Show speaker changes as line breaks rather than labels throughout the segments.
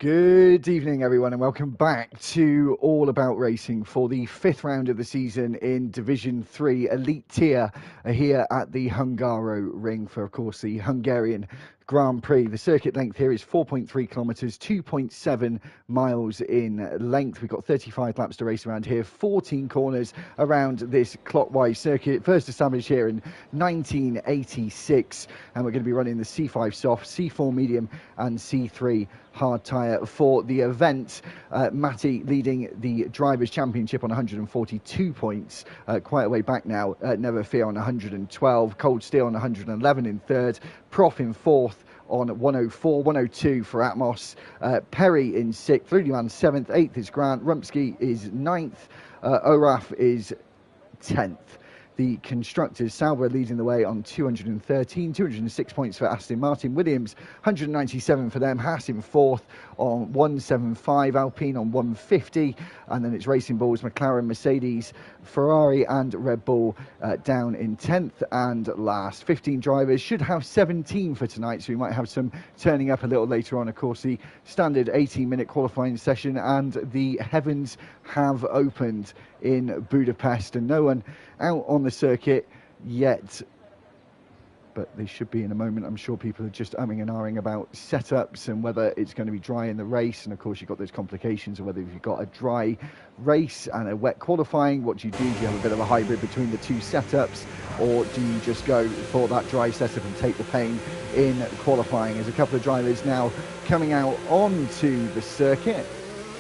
Good evening, everyone, and welcome back to All About Racing for the fifth round of the season in Division 3 Elite Tier here at the Hungaro Ring for, of course, the Hungarian Grand Prix. The circuit length here is 4.3 kilometres, 2.7 miles in length. We've got 35 laps to race around here, 14 corners around this clockwise circuit. First established here in 1986, and we're going to be running the C5 soft, C4 medium and C3 hard tyre for the event. Matty leading the Drivers' Championship on 142 points, quite a way back now. Never Fear on 112, Cold Steel on 111 in third, Prof in fourth on 104, 102 for Atmos, Perry in sixth, Rudyman seventh, eighth is Grant, Rumpsky is ninth, Oraf is 10th. The constructors, Sauber leading the way on 213, 206 points for Aston Martin. Williams, 197 for them. Haas in fourth on 175. Alpine on 150. And then it's Racing Bulls, McLaren, Mercedes, Ferrari and Red Bull down in 10th and last. 15 drivers, should have 17 for tonight, so we might have some turning up a little later on. Of course, the standard 18-minute qualifying session, and the heavens have opened in Budapest, and no one out on the circuit yet, but they should be in a moment. I'm sure people are just umming and ahhing about setups and whether it's going to be dry in the race, and of course you've got those complications of whether you've got a dry race and a wet qualifying. What do? Do you have a bit of a hybrid between the two setups, or do you just go for that dry setup and take the pain in qualifying? There's a couple of drivers now coming out onto the circuit.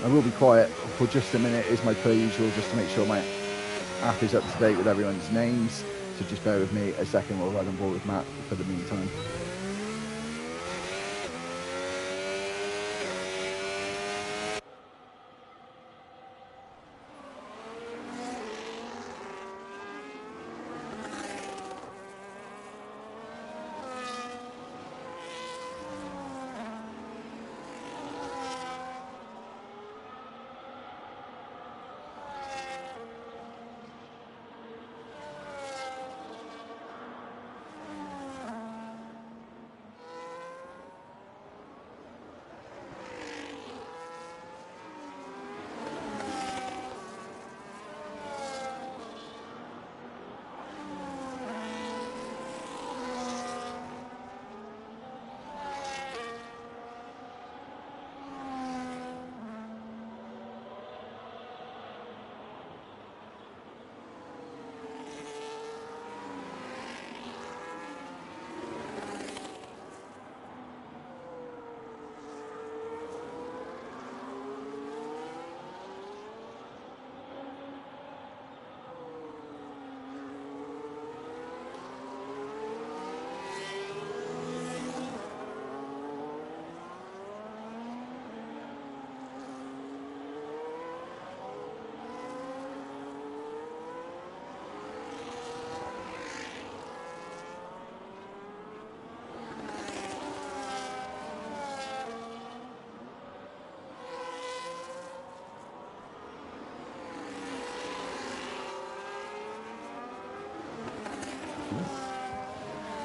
I will be quiet for just a minute, as my per usual, just to make sure my app is up to date with everyone's names. So just bear with me a second. We'll run on board with Matt for the meantime.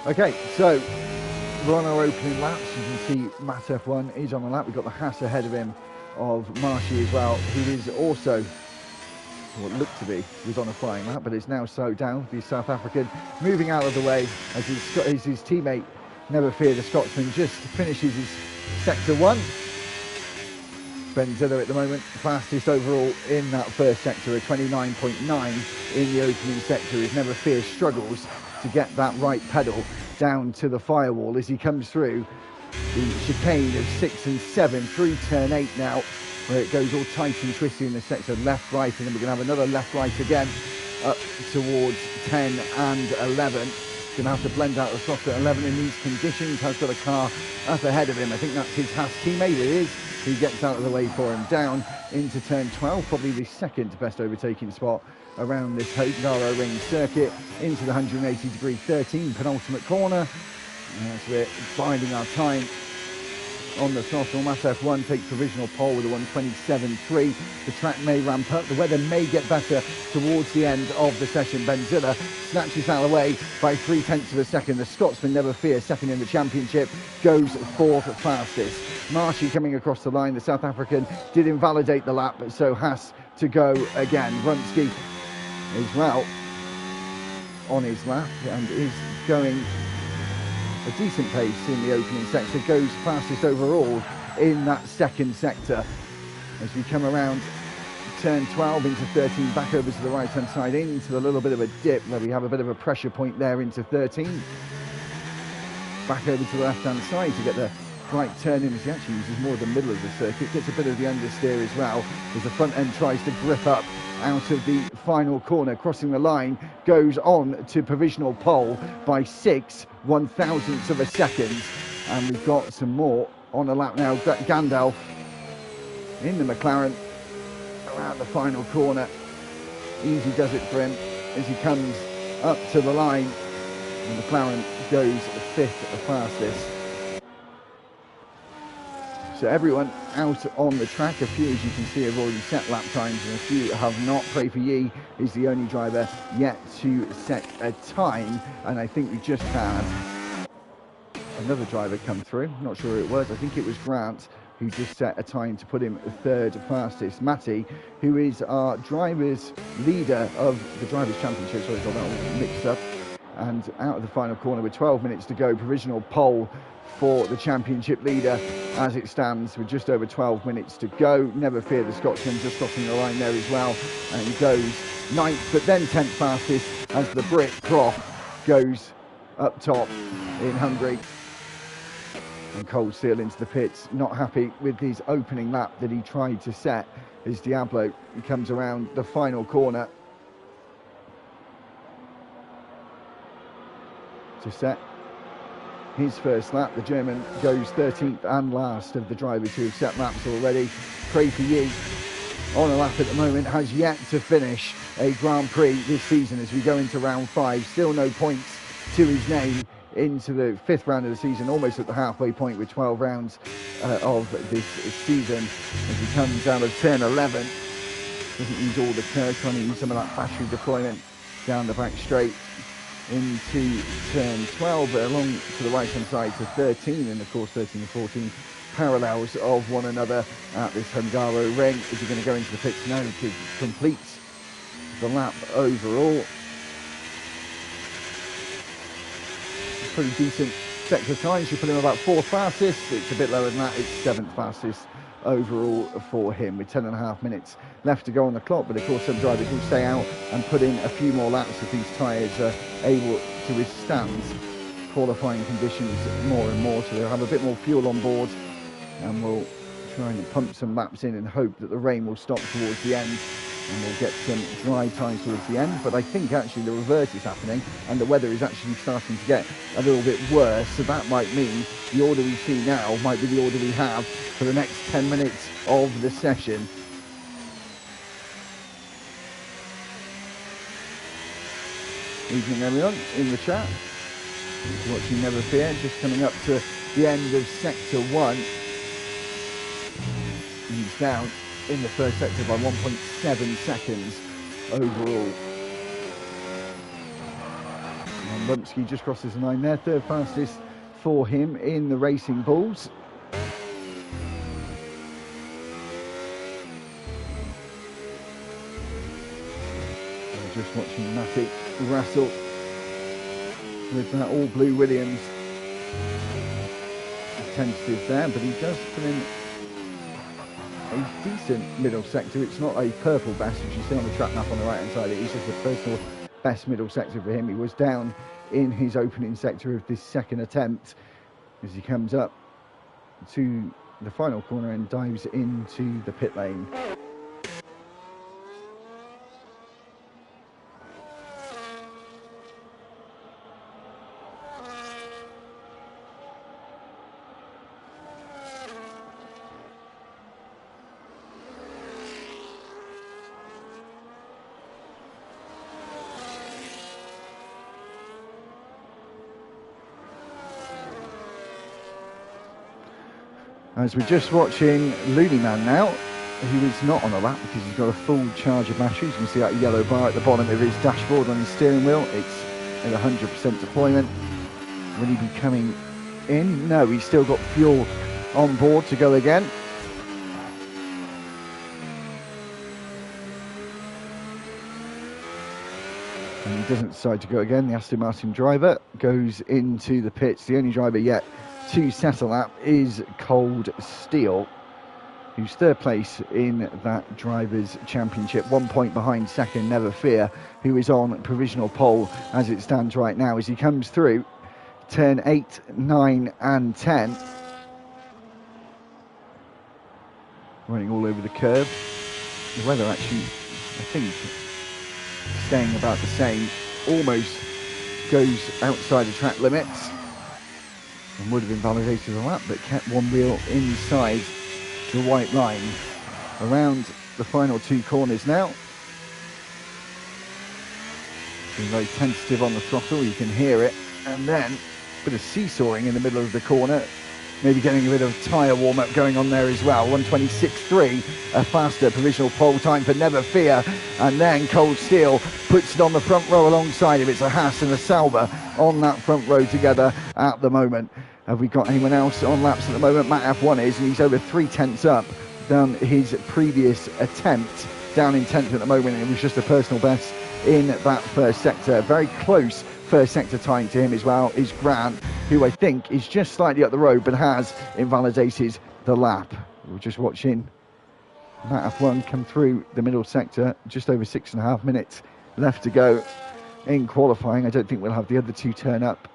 Okay, so we're on our opening laps. You can see Matt F1 is on the lap. We've got the Haas ahead of him, of Marshy as well, who is also what looked to be was on a flying lap, but it's now slowed down. The South African moving out of the way as his teammate Never Fear, the Scotsman, just finishes his sector one. Benzilla at the moment fastest overall in that first sector, a 29.9 in the opening sector, as Never Fear struggles to get that right pedal down to the firewall as he comes through the chicane of 6 and 7 through turn 8 now, where it goes all tight and twisty in the sector, left right, and then we're going to have another left right again up towards 10 and 11. Going to have to blend out the soft at 11 in these conditions. Has got a car up ahead of him. I think that's his Haas teammate. It is. He gets out of the way for him down into turn 12, probably the second best overtaking spot around this Hungaro Ring circuit, into the 180-degree 13 penultimate corner. And as we're biding our time on the throttle. Mass F1 takes provisional pole with a 1:27.3. The track may ramp up. The weather may get better towards the end of the session. Benzilla snatches that away by 0.3 of a second. The Scotsman, Never Fear, second in the championship, goes fourth fastest. Marshy coming across the line. The South African did invalidate the lap, so has to go again. Vronsky as well on his lap and is going a decent pace in the opening sector, goes fastest overall in that second sector. As we come around turn 12 into 13, back over to the right hand side into a little bit of a dip where we have a bit of a pressure point there into 13. Back over to the left hand side to get the right turn in as he actually uses more of the middle of the circuit, gets a bit of the understeer as well as the front end tries to grip up out of the final corner, crossing the line, goes on to provisional pole by 6/1000ths of a second. And we've got some more on a lap now. Gandalf in the McLaren around the final corner. Easy does it for him as he comes up to the line. And McLaren goes fifth fastest. So everyone out on the track. A few, as you can see, have already set lap times and a few have not. Pray for Ye is the only driver yet to set a time. And I think we just had another driver come through. Not sure who it was. I think it was Grant who just set a time to put him third fastest. Matty, who is our driver's leader of the Drivers' Championship, sorry, got that all mixed up. And out of the final corner with 12 minutes to go, provisional pole for the championship leader as it stands with just over 12 minutes to go. Never Fear, the Scotsman, just crossing the line there as well, and he goes 9th but then 10th fastest as the Brit Croft goes up top in Hungary. And Cold Steel into the pits, not happy with his opening lap that he tried to set as Diablo comes around the final corner to set his first lap. The German goes 13th and last of the drivers who have set laps already. Pray for Ye on a lap at the moment, has yet to finish a Grand Prix this season as we go into round 5. Still no points to his name into the 5th round of the season, almost at the halfway point with 12 rounds of this season as he comes out of turn 11. Doesn't use all the curve, trying to use some of that battery deployment down the back straight into turn 12, but along to the right hand side to 13, and of course 13 and 14 parallels of one another at this Hungaro ring. Is he going to go into the pits? No, to complete the lap overall. Pretty decent sector time. Should put him about 4th fastest. It's a bit lower than that. It's 7th fastest overall for him with 10.5 minutes left to go on the clock. But of course some drivers will stay out and put in a few more laps if these tyres are able to withstand qualifying conditions more and more. So they'll have a bit more fuel on board and we'll try and pump some laps in and hope that the rain will stop towards the end and we'll get some dry times towards the end. But I think actually the reverse is happening and the weather is actually starting to get a little bit worse, so that might mean the order we see now might be the order we have for the next 10 minutes of the session. Evening everyone in the chat, watching Never Fear, just coming up to the end of sector 1. He's down in the first sector by 1.7 seconds overall. And Lumsky just crosses the line there, 3rd fastest for him in the Racing Bulls. And just watching Matty wrestle with that all blue Williams. Tentative there, but he does put in a decent middle sector. It's not a purple best, as you see on the track map on the right hand side. It is just a personal best middle sector for him. He was down in his opening sector of this second attempt as he comes up to the final corner and dives into the pit lane. As we're just watching Looney Man now, who is not on a lap because he's got a full charge of batteries. You can see that yellow bar at the bottom of his dashboard on his steering wheel. It's at 100% deployment. Will he be coming in? No, he's still got fuel on board to go again. And he doesn't decide to go again. The Aston Martin driver goes into the pits. The only driver yet to set a lap is Cold Steel, who's third place in that Drivers' Championship, 1 point behind second, Never Fear, who is on provisional pole as it stands right now. As he comes through turn 8, 9 and 10, running all over the curve. The weather actually, I think, staying about the same, almost goes outside the track limits and would have invalidated the lap, but kept one wheel inside the white line. Around the final two corners now. Being very tentative on the throttle, you can hear it, and then a bit of seesawing in the middle of the corner. Maybe getting a bit of tyre warm-up going on there as well. 1:26.3, a faster provisional pole time for Never Fear. And then Cold Steel puts it on the front row alongside him. It's a Haas and a Sauber on that front row together at the moment. Have we got anyone else on laps at the moment? Matt F1 is, and he's over 3/10 up than his previous attempt. Down in 10th at the moment, and it was just a personal best in that first sector. Very close first sector time to him as well is Grant, who I think is just slightly up the road but has invalidated the lap. We're just watching Matt F1 come through the middle sector, just over 6.5 minutes left to go in qualifying. I don't think we'll have the other two turn up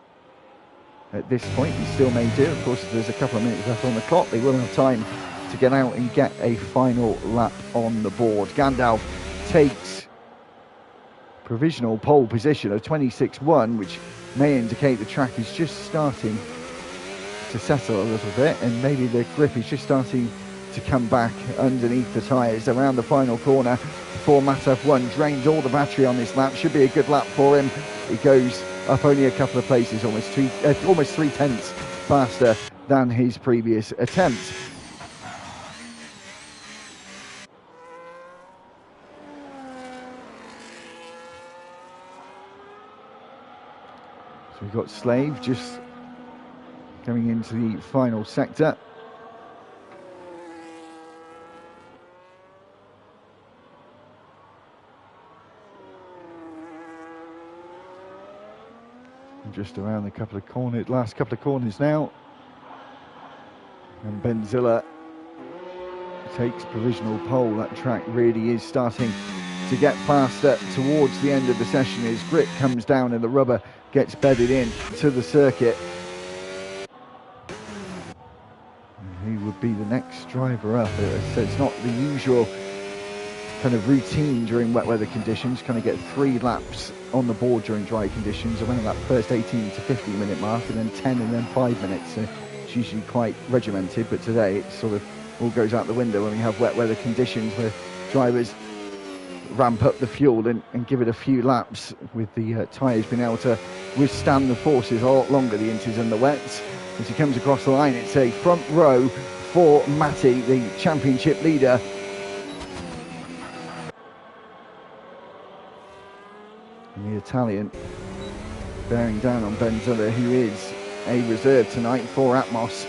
at this point. He still may do. Of course, if there's a couple of minutes left on the clock, they will have time to get out and get a final lap on the board. Gandalf takes provisional pole position of 26.1, which may indicate the track is just starting to settle a little bit, and maybe the grip is just starting to come back underneath the tyres. Around the final corner for Matt F1, drained all the battery on this lap. Should be a good lap for him. He goes up only a couple of places, almost 3/10 faster than his previous attempt. So we've got Slave just coming into the final sector. Just around the couple of corners, last couple of corners now. And Benzilla takes provisional pole. That track really is starting to get faster towards the end of the session. His grip comes down and the rubber gets bedded in to the circuit. And he would be the next driver up. So it's not the usual kind of routine during wet weather conditions. Kind of get 3 laps on the board during dry conditions, around that first 18 to 15 minute mark, and then 10 and then 5 minutes. So it's usually quite regimented, but today it sort of all goes out the window when we have wet weather conditions where drivers ramp up the fuel and give it a few laps, with the tyres being able to withstand the forces a lot longer, the inters and the wets. As he comes across the line, it's a front row for Matty, the championship leader. And the Italian bearing down on Benzilla, who is a reserve tonight for Atmos.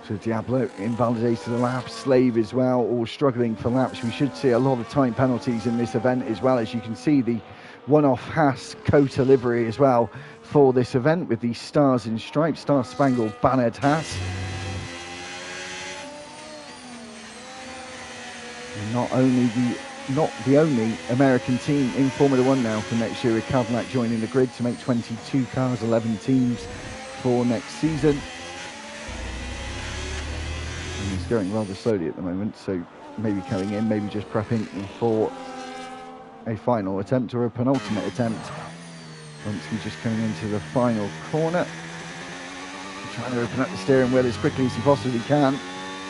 So Diablo invalidated the lap, Slave as well, all struggling for laps. We should see a lot of time penalties in this event as well. As you can see, the one-off Haas Kota livery as well for this event, with the stars and stripes, Star Spangled Bannered Haas. And not the only American team in Formula One now for next year, with Cadillac joining the grid to make 22 cars, 11 teams for next season. And he's going rather slowly at the moment, so maybe coming in, maybe just prepping for a final attempt or a penultimate attempt. Once he's just coming into the final corner, trying to open up the steering wheel as quickly as he possibly can.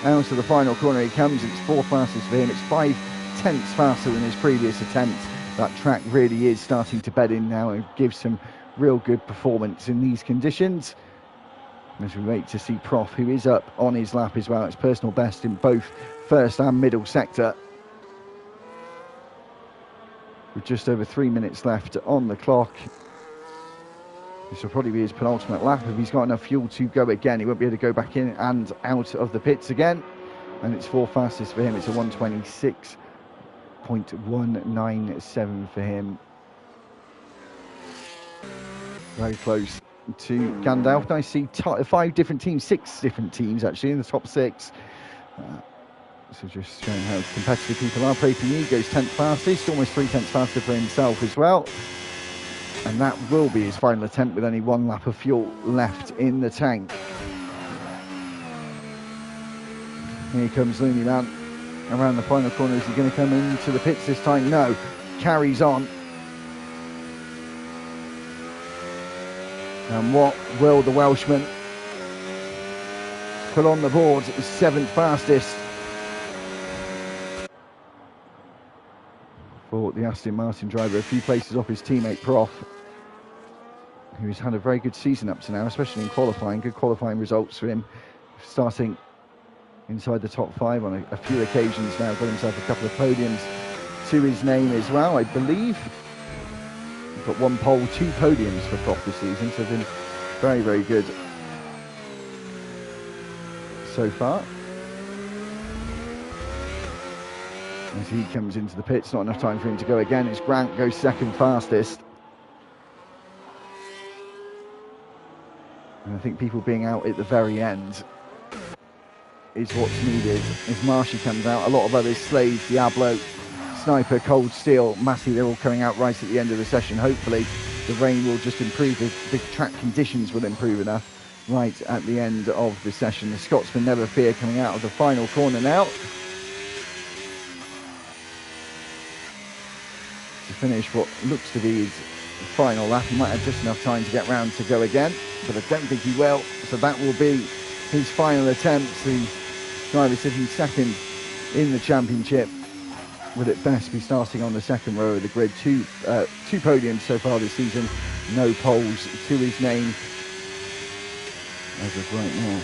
Out to the final corner he comes. It's 4 fastest for him. It's 5/10 faster than his previous attempt. That track really is starting to bed in now and give some real good performance in these conditions. As we wait to see Prof, who is up on his lap as well. It's personal best in both first and middle sector. With just over 3 minutes left on the clock. This will probably be his penultimate lap. If he's got enough fuel to go again, he won't be able to go back in and out of the pits again. And it's 4th fastest for him. It's a 126.197 for him. Very close to Gandalf. I see 5 different teams, 6 different teams actually in the top 6. So just showing how competitive people are. Prépigny goes 10th fastest, almost 3 tenths faster for himself as well. And that will be his final attempt with only 1 lap of fuel left in the tank. Here comes Looney Man around the final corner. Is he going to come into the pits this time? No. Carries on. And what will the Welshman put on the board? 7th fastest for the Aston Martin driver, a few places off his teammate Prof, who's had a very good season up to now, especially in qualifying. Good qualifying results for him, starting inside the top 5 on a few occasions now. Got himself a couple of podiums to his name as well, I believe. He's got 1 pole, 2 podiums for Prof this season, so been very, very good so far. As he comes into the pits, not enough time for him to go again. As Grant goes 2nd fastest. And I think people being out at the very end is what's needed. As Marshy comes out, a lot of others, Slade, Diablo, Sniper, Cold Steel, Matty, they're all coming out right at the end of the session. Hopefully the rain will just improve, the track conditions will improve enough right at the end of the session. The Scotsman Never Fear coming out of the final corner now. To finish what looks to be his final lap. He might have just enough time to get round to go again, but I don't think he will. So that will be his final attempt. The driver sitting 2nd in the championship would at best be starting on the 2nd row of the grid. Two podiums so far this season, no poles to his name as of right now.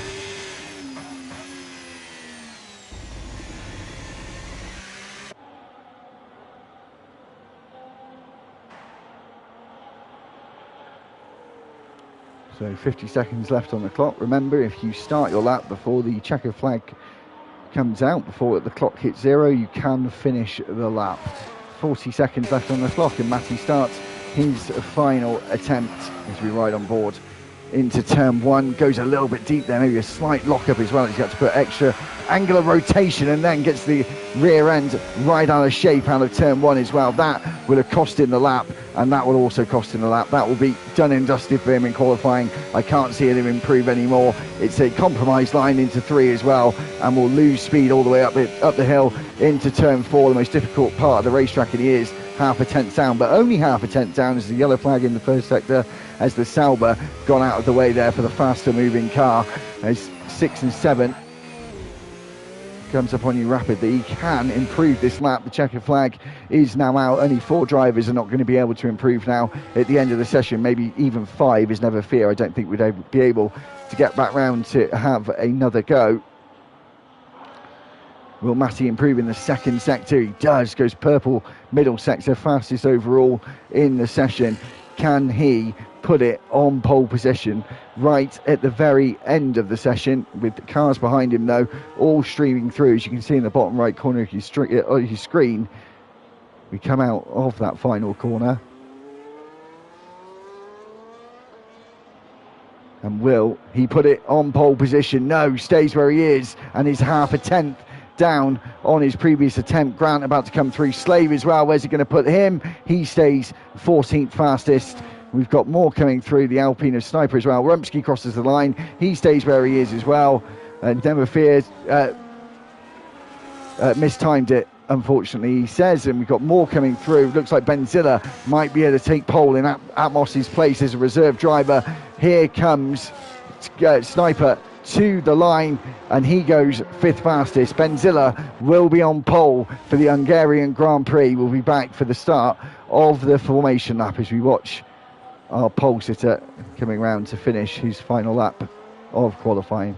So 50 seconds left on the clock. Remember, if you start your lap before the checker flag comes out, before the clock hits 0, you can finish the lap. 40 seconds left on the clock, and Matty starts his final attempt as we ride on board into turn 1. Goes a little bit deep there, maybe a slight lock-up as well. He's got to put extra angular rotation, and then gets the rear end right out of shape out of turn 1 as well. That will have cost him the lap, and that will also cost him the lap. That will be done and dusted for him in qualifying. I can't see him improve anymore. It's a compromised line into 3 as well, and will lose speed all the way up the hill into turn 4, the most difficult part of the racetrack. And he is half a tenth down, but only half a tenth down as the yellow flag in the first sector, as the Sauber gone out of the way there for the faster moving car. As 6 and 7 comes up on you rapidly. He can improve this lap. The checker flag is now out. Only 4 drivers are not going to be able to improve now at the end of the session. Maybe even 5 is Never Fear. I don't think we'd be able to get back round to have another go. Will Matty improve in the 2nd sector? He does. Goes purple middle sector, fastest overall in the session. Can he put it on pole position right at the very end of the session, with the cars behind him though all streaming through? As you can see in the bottom right corner of your screen, we come out of that final corner. And will he put it on pole position? No, stays where he is, and is half a tenth down on his previous attempt. Grant about to come through. Slave as well. Where's he going to put him? He stays 14th fastest. We've got more coming through. The Alpine of Sniper as well. Rumsky crosses the line. He stays where he is as well. Never Fear mistimed it, unfortunately, he says. And we've got more coming through. Looks like Benzilla might be able to take pole in Atmos's place as a reserve driver. Here comes Sniper to the line, and he goes 5th fastest. Benzilla will be on pole for the Hungarian Grand Prix. We'll be back for the start of the formation lap as we watch our pole sitter, coming round to finish his final lap of qualifying.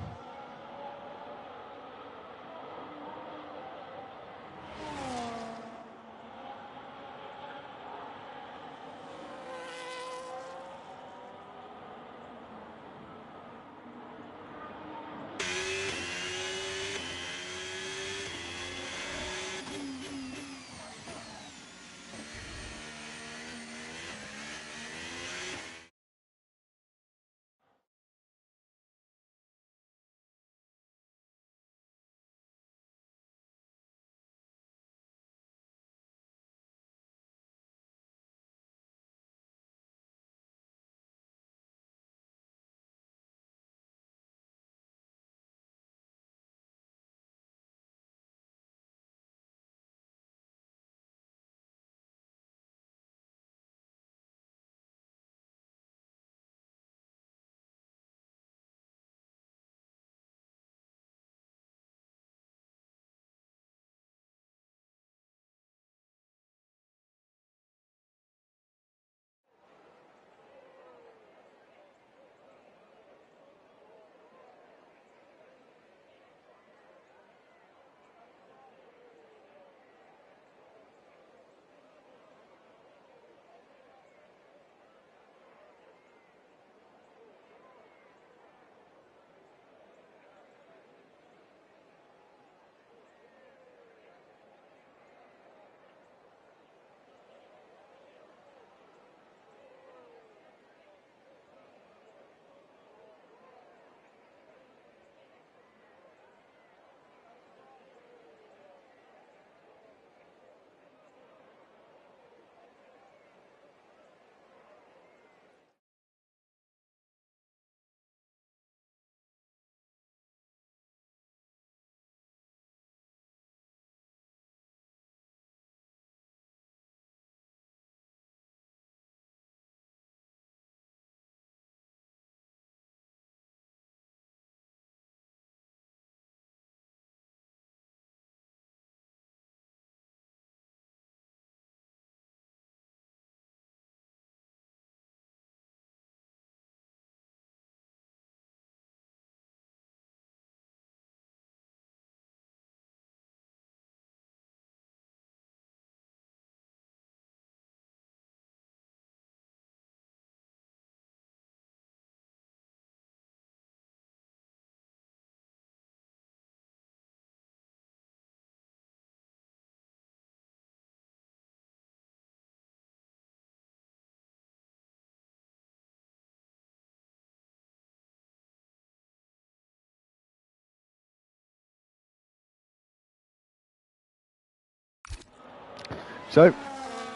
So,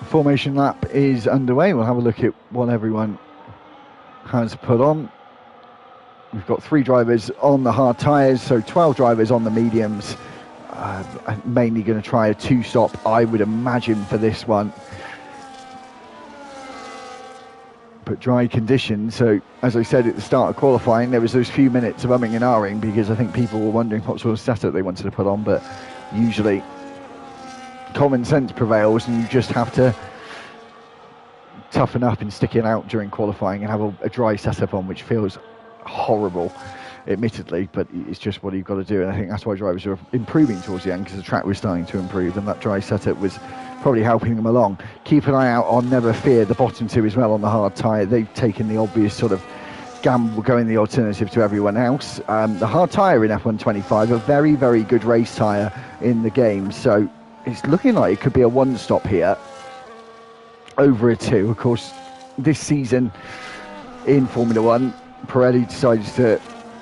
formation lap is underway. We'll have a look at what everyone has put on. We've got 3 drivers on the hard tyres, so 12 drivers on the mediums. I'm mainly going to try a 2-stop, I would imagine, for this one. But dry conditions, so as I said at the start of qualifying, there was those few minutes of umming and ahhing because I think people were wondering what sort of setup they wanted to put on, but usually common sense prevails and you just have to toughen up and stick it out during qualifying and have a dry setup on, which feels horrible, admittedly, but it's just what you've got to do. And I think that's why drivers are improving towards the end, because the track was starting to improve and that dry setup was probably helping them along. Keep an eye out on Never Fear, the bottom 2 as well on the hard tyre. They've taken the obvious sort of gamble, going the alternative to everyone else. The hard tyre in F125, a very, very good race tyre in the game, so it's looking like it could be a 1-stop here over a 2. Of course, this season in Formula 1, Pirelli decided to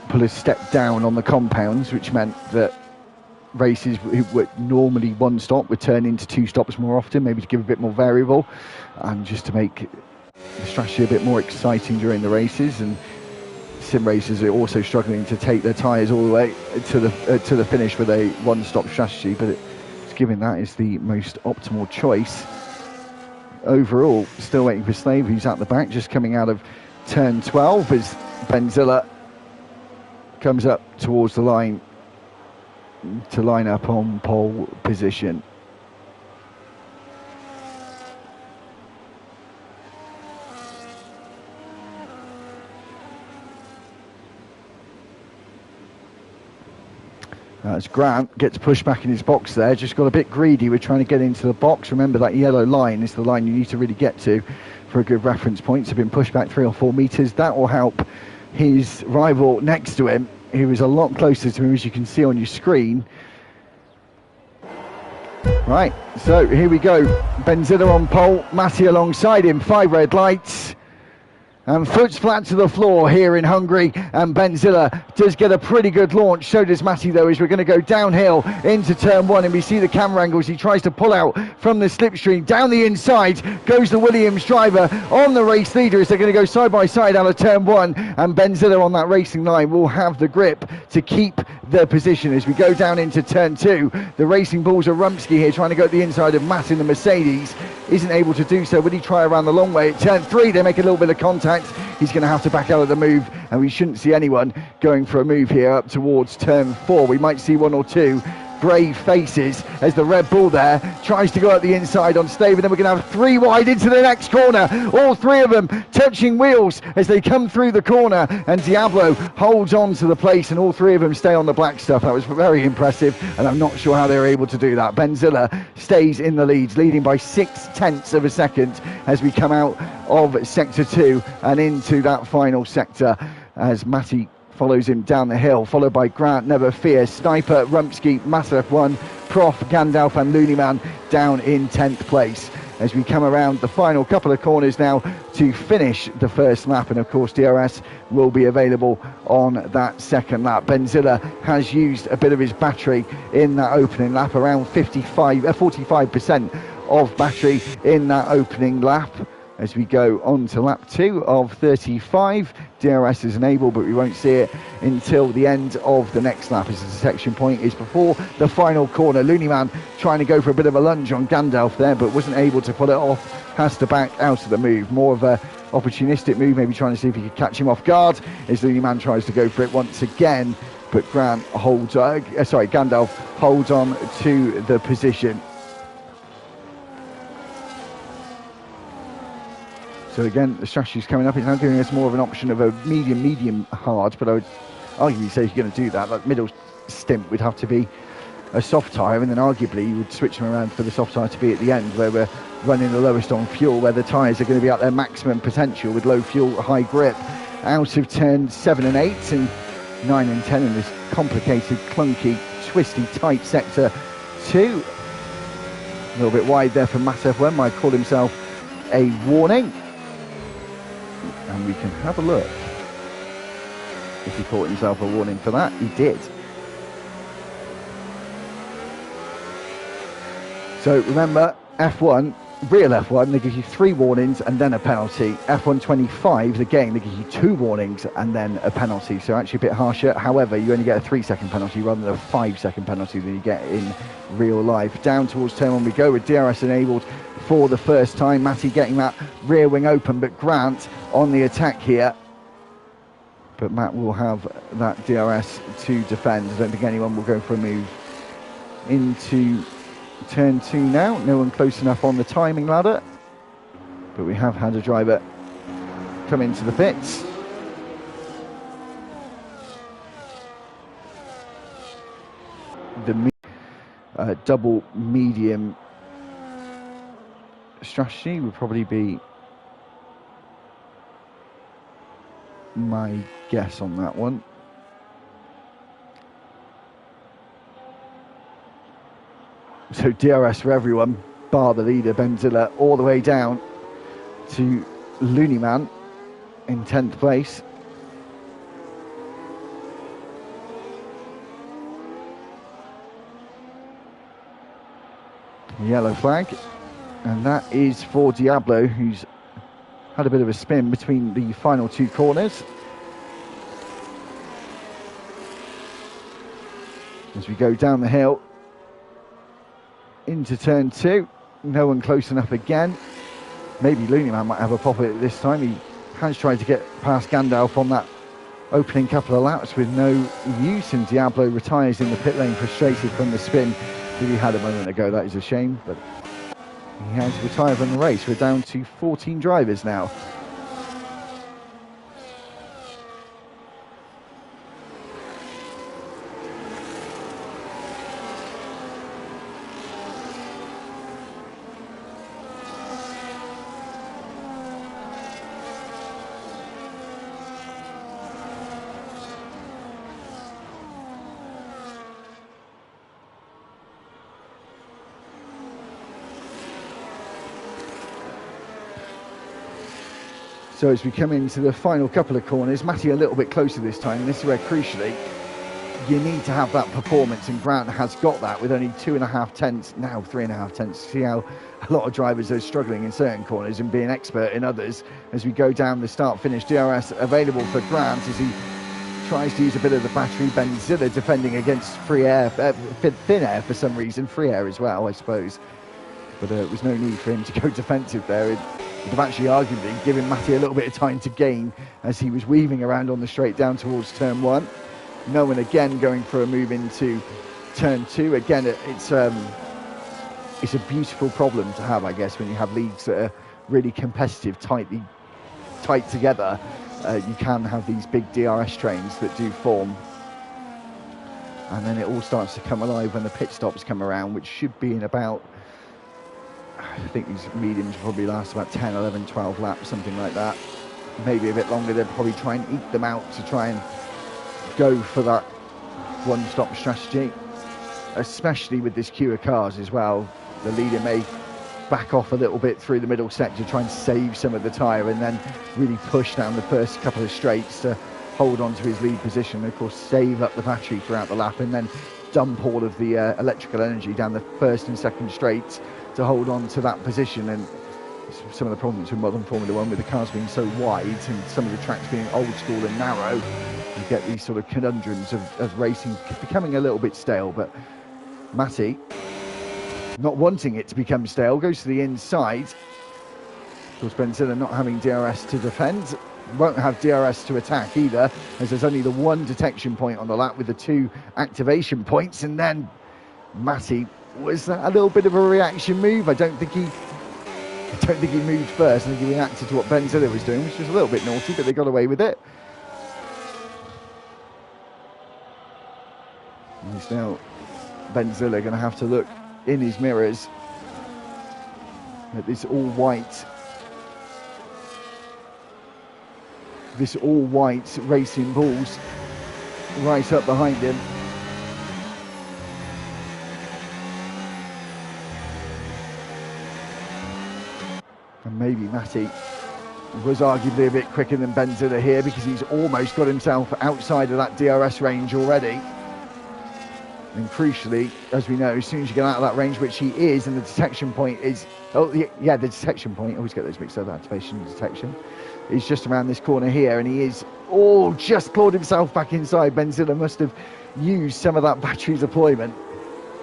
put a step down on the compounds, which meant that races who were normally 1-stop would turn into 2 stops more often, maybe to give a bit more variable and just to make the strategy a bit more exciting during the races. And sim racers are also struggling to take their tyres all the way to the finish with a 1-stop strategy, but it's given that is the most optimal choice. Overall, still waiting for Slave, who's at the back, just coming out of turn 12 as Benzilla comes up towards the line to line up on pole position. As Grant gets pushed back in his box there, just got a bit greedy with trying to get into the box. Remember, that yellow line is the line you need to really get to for a good reference point. So been pushed back 3 or 4 metres. That will help his rival next to him, who is a lot closer to him, as you can see on your screen. Right, so here we go. Benzilla on pole, Matti alongside him, 5 red lights. And foot's flat to the floor here in Hungary, and Benzilla does get a pretty good launch. So does Matti, though, as we're going to go downhill into turn 1, and we see the camera angles. He tries to pull out from the slipstream. Down the inside goes the Williams driver on the race leader, as they're going to go side by side out of turn 1, and Benzilla on that racing line will have the grip to keep their position as we go down into turn 2. The Racing Bulls are Rumsky here trying to go at the inside of Matt in the Mercedes. Isn't able to do so. Will he try around the long way? At turn 3, they make a little bit of contact. He's going to have to back out of the move, and we shouldn't see anyone going for a move here up towards turn 4. We might see 1 or 2 brave faces as the Red Bull there tries to go out the inside on Stave, and then we're going to have 3 wide into the next corner. All 3 of them touching wheels as they come through the corner, and Diablo holds on to the place, and all 3 of them stay on the black stuff. That was very impressive, and I'm not sure how they were able to do that. Benzilla stays in the leads, leading by 0.6 of a second as we come out of sector 2 and into that final sector, as Matti follows him down the hill, followed by Grant, Never Fear, Sniper, Rumsky, Massaf 1, Prof, Gandalf and Looneyman down in 10th place. As we come around the final couple of corners now to finish the first lap, and of course DRS will be available on that second lap. Benzilla has used a bit of his battery in that opening lap, around 45% of battery in that opening lap. As we go on to lap 2 of 35, DRS is enabled, but we won't see it until the end of the next lap, as the section point is before the final corner. Looneyman trying to go for a bit of a lunge on Gandalf there, but wasn't able to pull it off, has to back out of the move. More of a opportunistic move, maybe trying to see if he could catch him off guard, as Looneyman tries to go for it once again, but Gandalf holds on to the position. So again, the strategy's coming up. It's now giving us more of an option of a medium hard, but I would arguably say if you're going to do that, like middle stint would have to be a soft tyre, and then arguably you would switch them around for the soft tyre to be at the end, where we're running the lowest on fuel, where the tyres are going to be at their maximum potential with low fuel, high grip. Out of turn 7 and 8 and 9 and 10 in this complicated, clunky, twisty, tight sector 2. A little bit wide there for Matt F1, might call himself a warning. And we can have a look if he caught himself a warning for that. He did. So remember, F1, real F1, they give you 3 warnings and then a penalty. F1 25, the game, they give you 2 warnings and then a penalty. So actually a bit harsher. However, you only get a 3-second penalty rather than a 5-second penalty that you get in real life. Down towards turn 1 we go with DRS enabled for the first time. Matti getting that rear wing open, but Grant on the attack here. But Matt will have that DRS to defend. I don't think anyone will go for a move into turn 2 now. No one close enough on the timing ladder, but we have had a driver come into the pits. The double medium strategy would probably be my guess on that one. So DRS for everyone, bar the leader Benzilla, all the way down to Looneyman in 10th place. Yellow flag, and that is for Diablo, who's had a bit of a spin between the final 2 corners. As we go down the hill into turn 2, no one close enough again. Maybe Looneyman might have a pop at it this time. He has tried to get past Gandalf on that opening couple of laps with no use, and Diablo retires in the pit lane frustrated from the spin that he had a moment ago. That is a shame, but he has retired from the race. We're down to 14 drivers now. So as we come into the final couple of corners, Matty a little bit closer this time, and this is where crucially you need to have that performance, and Grant has got that with only 2.5 tenths, now 3.5 tenths. See how a lot of drivers are struggling in certain corners and being expert in others. As we go down the start-finish, DRS available for Grant as he tries to use a bit of the battery. Benzilla defending against free air, thin air for some reason, free air as well, I suppose. But there was no need for him to go defensive there. It would have actually arguably given Matty a little bit of time to gain as he was weaving around on the straight down towards turn 1. No one again going for a move into turn 2. Again, it's a beautiful problem to have, I guess, when you have leagues that are really competitive, tight together. You can have these big DRS trains that do form, and then it all starts to come alive when the pit stops come around, which should be in about, I think these mediums probably last about 10, 11, 12 laps, something like that. Maybe a bit longer. They'll probably try and eke them out to try and go for that one-stop strategy, especially with this queue of cars as well. The leader may back off a little bit through the middle sector, try and save some of the tyre, and then really push down the first couple of straights to hold on to his lead position, and of course save up the battery throughout the lap, and then dump all of the electrical energy down the first and second straights to hold on to that position. And some of the problems with modern Formula 1, with the cars being so wide and some of the tracks being old school and narrow, you get these sort of conundrums of racing becoming a little bit stale. But Matty, not wanting it to become stale, goes to the inside. Of course, Benzilla not having DRS to defend, won't have DRS to attack either, as there's only the one detection point on the lap with the 2 activation points. And then Matty, was that a little bit of a reaction move? I don't think he moved first. I think he reacted to what Benzilla was doing, which was a little bit naughty, but they got away with it. And it's now Benzilla going to have to look in his mirrors at this all-white racing bulls right up behind him. And maybe Matty was arguably a bit quicker than Benzilla here, because he's almost got himself outside of that DRS range already. And crucially, as we know, as soon as you get out of that range, which he is, and the detection point is, the detection point, I always get those mixed up, activation and detection, is just around this corner here, and he is, just clawed himself back inside. Benzilla must have used some of that battery deployment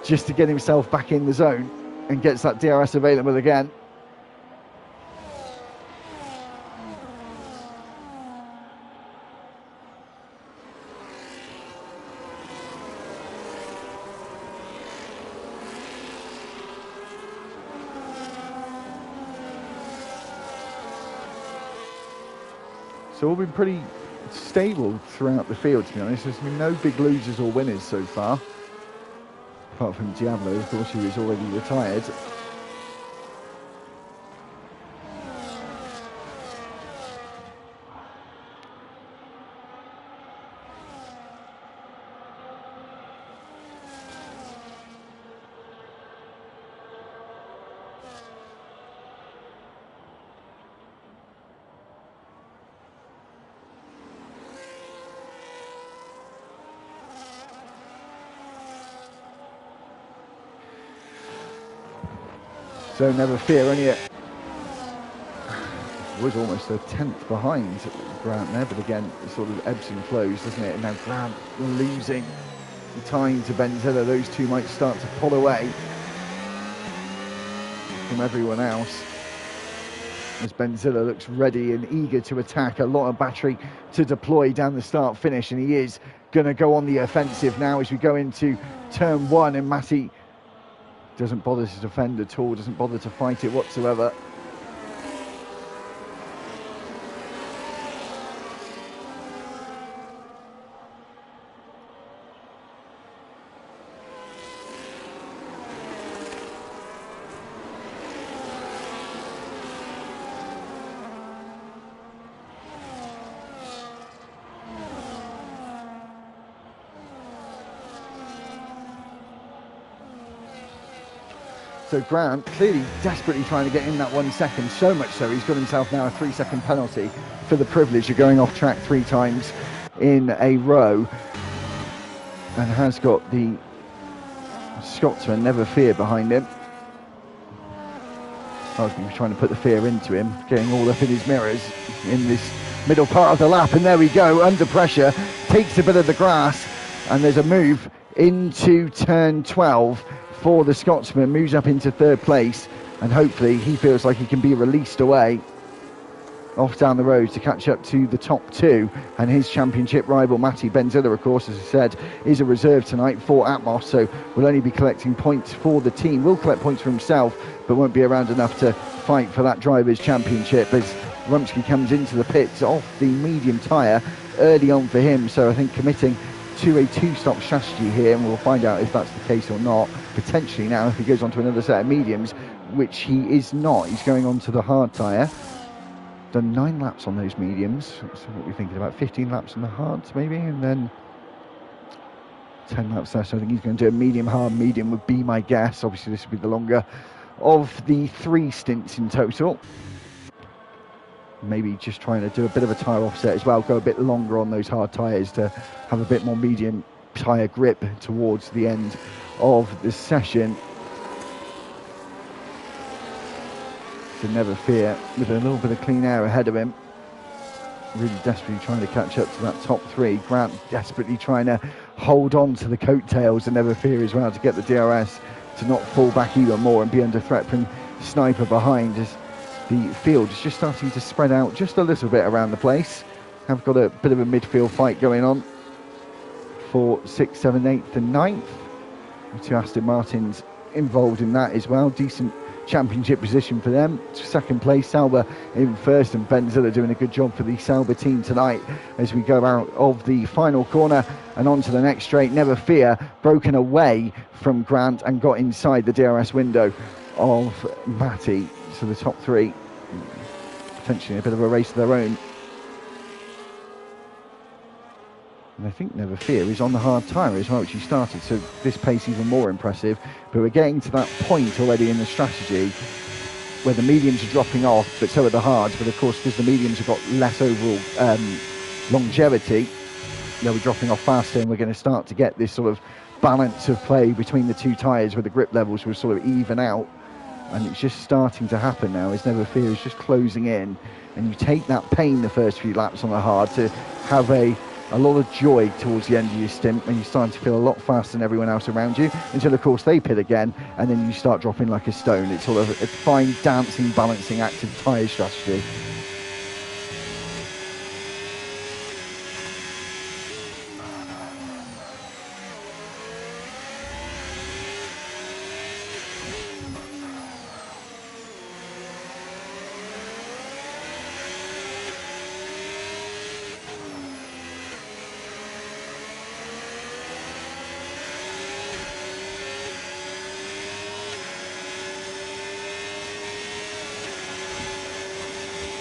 just to get himself back in the zone, and gets that DRS available again. So all been pretty stable throughout the field, to be honest. There's been no big losers or winners so far, apart from Diablo, of course, who is already retired. So never fear, only was almost a tenth behind Grant there, but again, it sort of ebbs and flows, doesn't it? And now Grant losing time to Benzilla. Those two might start to pull away from everyone else, as Benzilla looks ready and eager to attack. A lot of battery to deploy down the start finish, and he is going to go on the offensive now as we go into turn 1, and Matty doesn't bother to defend at all, doesn't bother to fight it whatsoever. So Grant clearly desperately trying to get in that 1 second, so much so he's got himself now a 3-second penalty for the privilege of going off track 3 times in a row, and has got the Scotsman Never Fear behind him. I was trying to put the fear into him, getting all up in his mirrors in this middle part of the lap, and there we go, under pressure, takes a bit of the grass, and there's a move into turn 12 for the Scotsman, moves up into 3rd place, and hopefully he feels like he can be released away off down the road to catch up to the top 2, and his championship rival Matti Benzilla, of course, as I said, is a reserve tonight for Atmos, so will only be collecting points for the team, will collect points for himself, but won't be around enough to fight for that drivers' championship as Rumsky comes into the pits off the medium tyre early on for him. So I think committing to a 2-stop strategy here, and we'll find out if that's the case or not, potentially now if he goes on to another set of mediums, which he is not. He's going on to the hard tyre. Done 9 laps on those mediums, so what we're thinking about 15 laps on the hards maybe, and then 10 laps there. So I think he's going to do a medium hard. Medium would be my guess. Obviously this would be the longer of the 3 stints in total. Maybe just trying to do a bit of a tyre offset as well, go a bit longer on those hard tyres to have a bit more medium tyre grip towards the end of the session. To Never Fear with a little bit of clean air ahead of him, really desperately trying to catch up to that top 3. Grant desperately trying to hold on to the coattails of Never Fear as well to get the DRS to not fall back even more and be under threat from Sniper behind, as the field is just starting to spread out just a little bit around the place. Have got a bit of a midfield fight going on for 6th, 7th, 8th and 9th. The 2 Aston Martins involved in that as well. Decent championship position for them. 2nd place, Sauber in 1st, and Benzilla doing a good job for the Sauber team tonight as we go out of the final corner and on to the next straight. Never Fear broken away from Grant and got inside the DRS window of Matti. So the top 3 potentially a bit of a race of their own. And I think Never Fear is on the hard tyre as well, which he started, so this pace even more impressive. But we're getting to that point already in the strategy where the mediums are dropping off, but so are the hards. But of course, because the mediums have got less overall longevity, they'll be dropping off faster, and we're going to start to get this sort of balance of play between the 2 tyres where the grip levels will sort of even out. And it's just starting to happen now as Never Fear is just closing in, and you take that pain the first few laps on the hard to have a lot of joy towards the end of your stint when you're starting to feel a lot faster than everyone else around you, until of course they pit again and then you start dropping like a stone. It's sort of a fine dancing, balancing act of tyre strategy.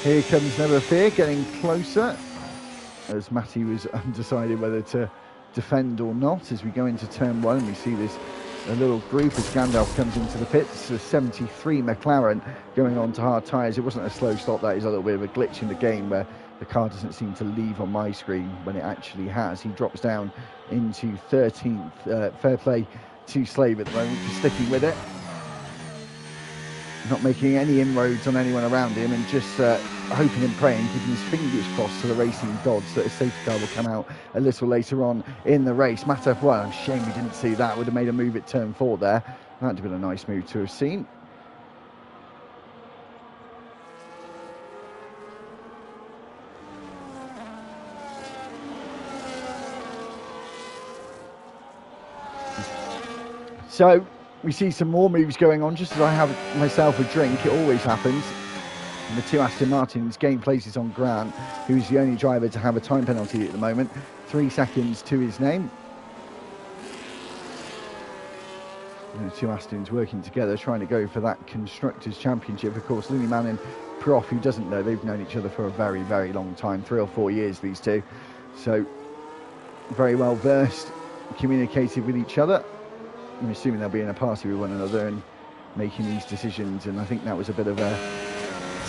Here comes Never Fear, getting closer, as Matti was undecided whether to defend or not as we go into turn 1. We see this a little group as Gandalf comes into the pits. A 73 McLaren going on to hard tyres. It wasn't a slow stop, that is a little bit of a glitch in the game where the car doesn't seem to leave on my screen when it actually has. He drops down into 13th. Fair play to Slave at the moment for sticking with it. Not making any inroads on anyone around him, and just hoping and praying, keeping his fingers crossed to the racing gods that a safety car will come out a little later on in the race. Matter of what, I'm shame we didn't see that. Would have made a move at turn 4 there. That'd have been a nice move to have seen. So we see some more moves going on just as I have myself a drink. It always happens. And the 2 Aston Martins gain places on Grant, who's the only driver to have a time penalty at the moment. 3 seconds to his name. And the 2 Astons working together, trying to go for that Constructors' Championship. Of course, Looney Man and Prof, who doesn't know, they've known each other for a very, very long time, 3 or 4 years, these two. So, very well versed, communicated with each other. I'm assuming they'll be in a party with one another, and making these decisions, and I think that was a bit of a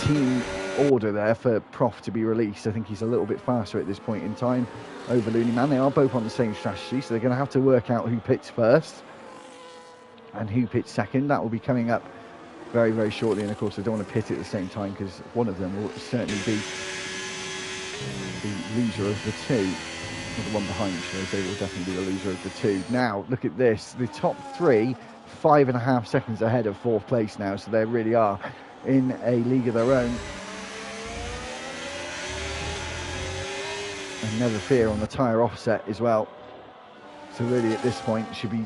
team order there for Prof to be released. I think he's a little bit faster at this point in time over Looney Man. They are both on the same strategy, so they're going to have to work out who pits first and who pits second. That will be coming up very, very shortly, and of course they don't want to pit at the same time because one of them will certainly be the loser of the two. Or the one behind, should I say, will definitely be the loser of the two. Now, look at this. The top three, 5.5 seconds ahead of fourth place now, so they really are in a league of their own. And never fear on the tyre offset as well. So really at this point should be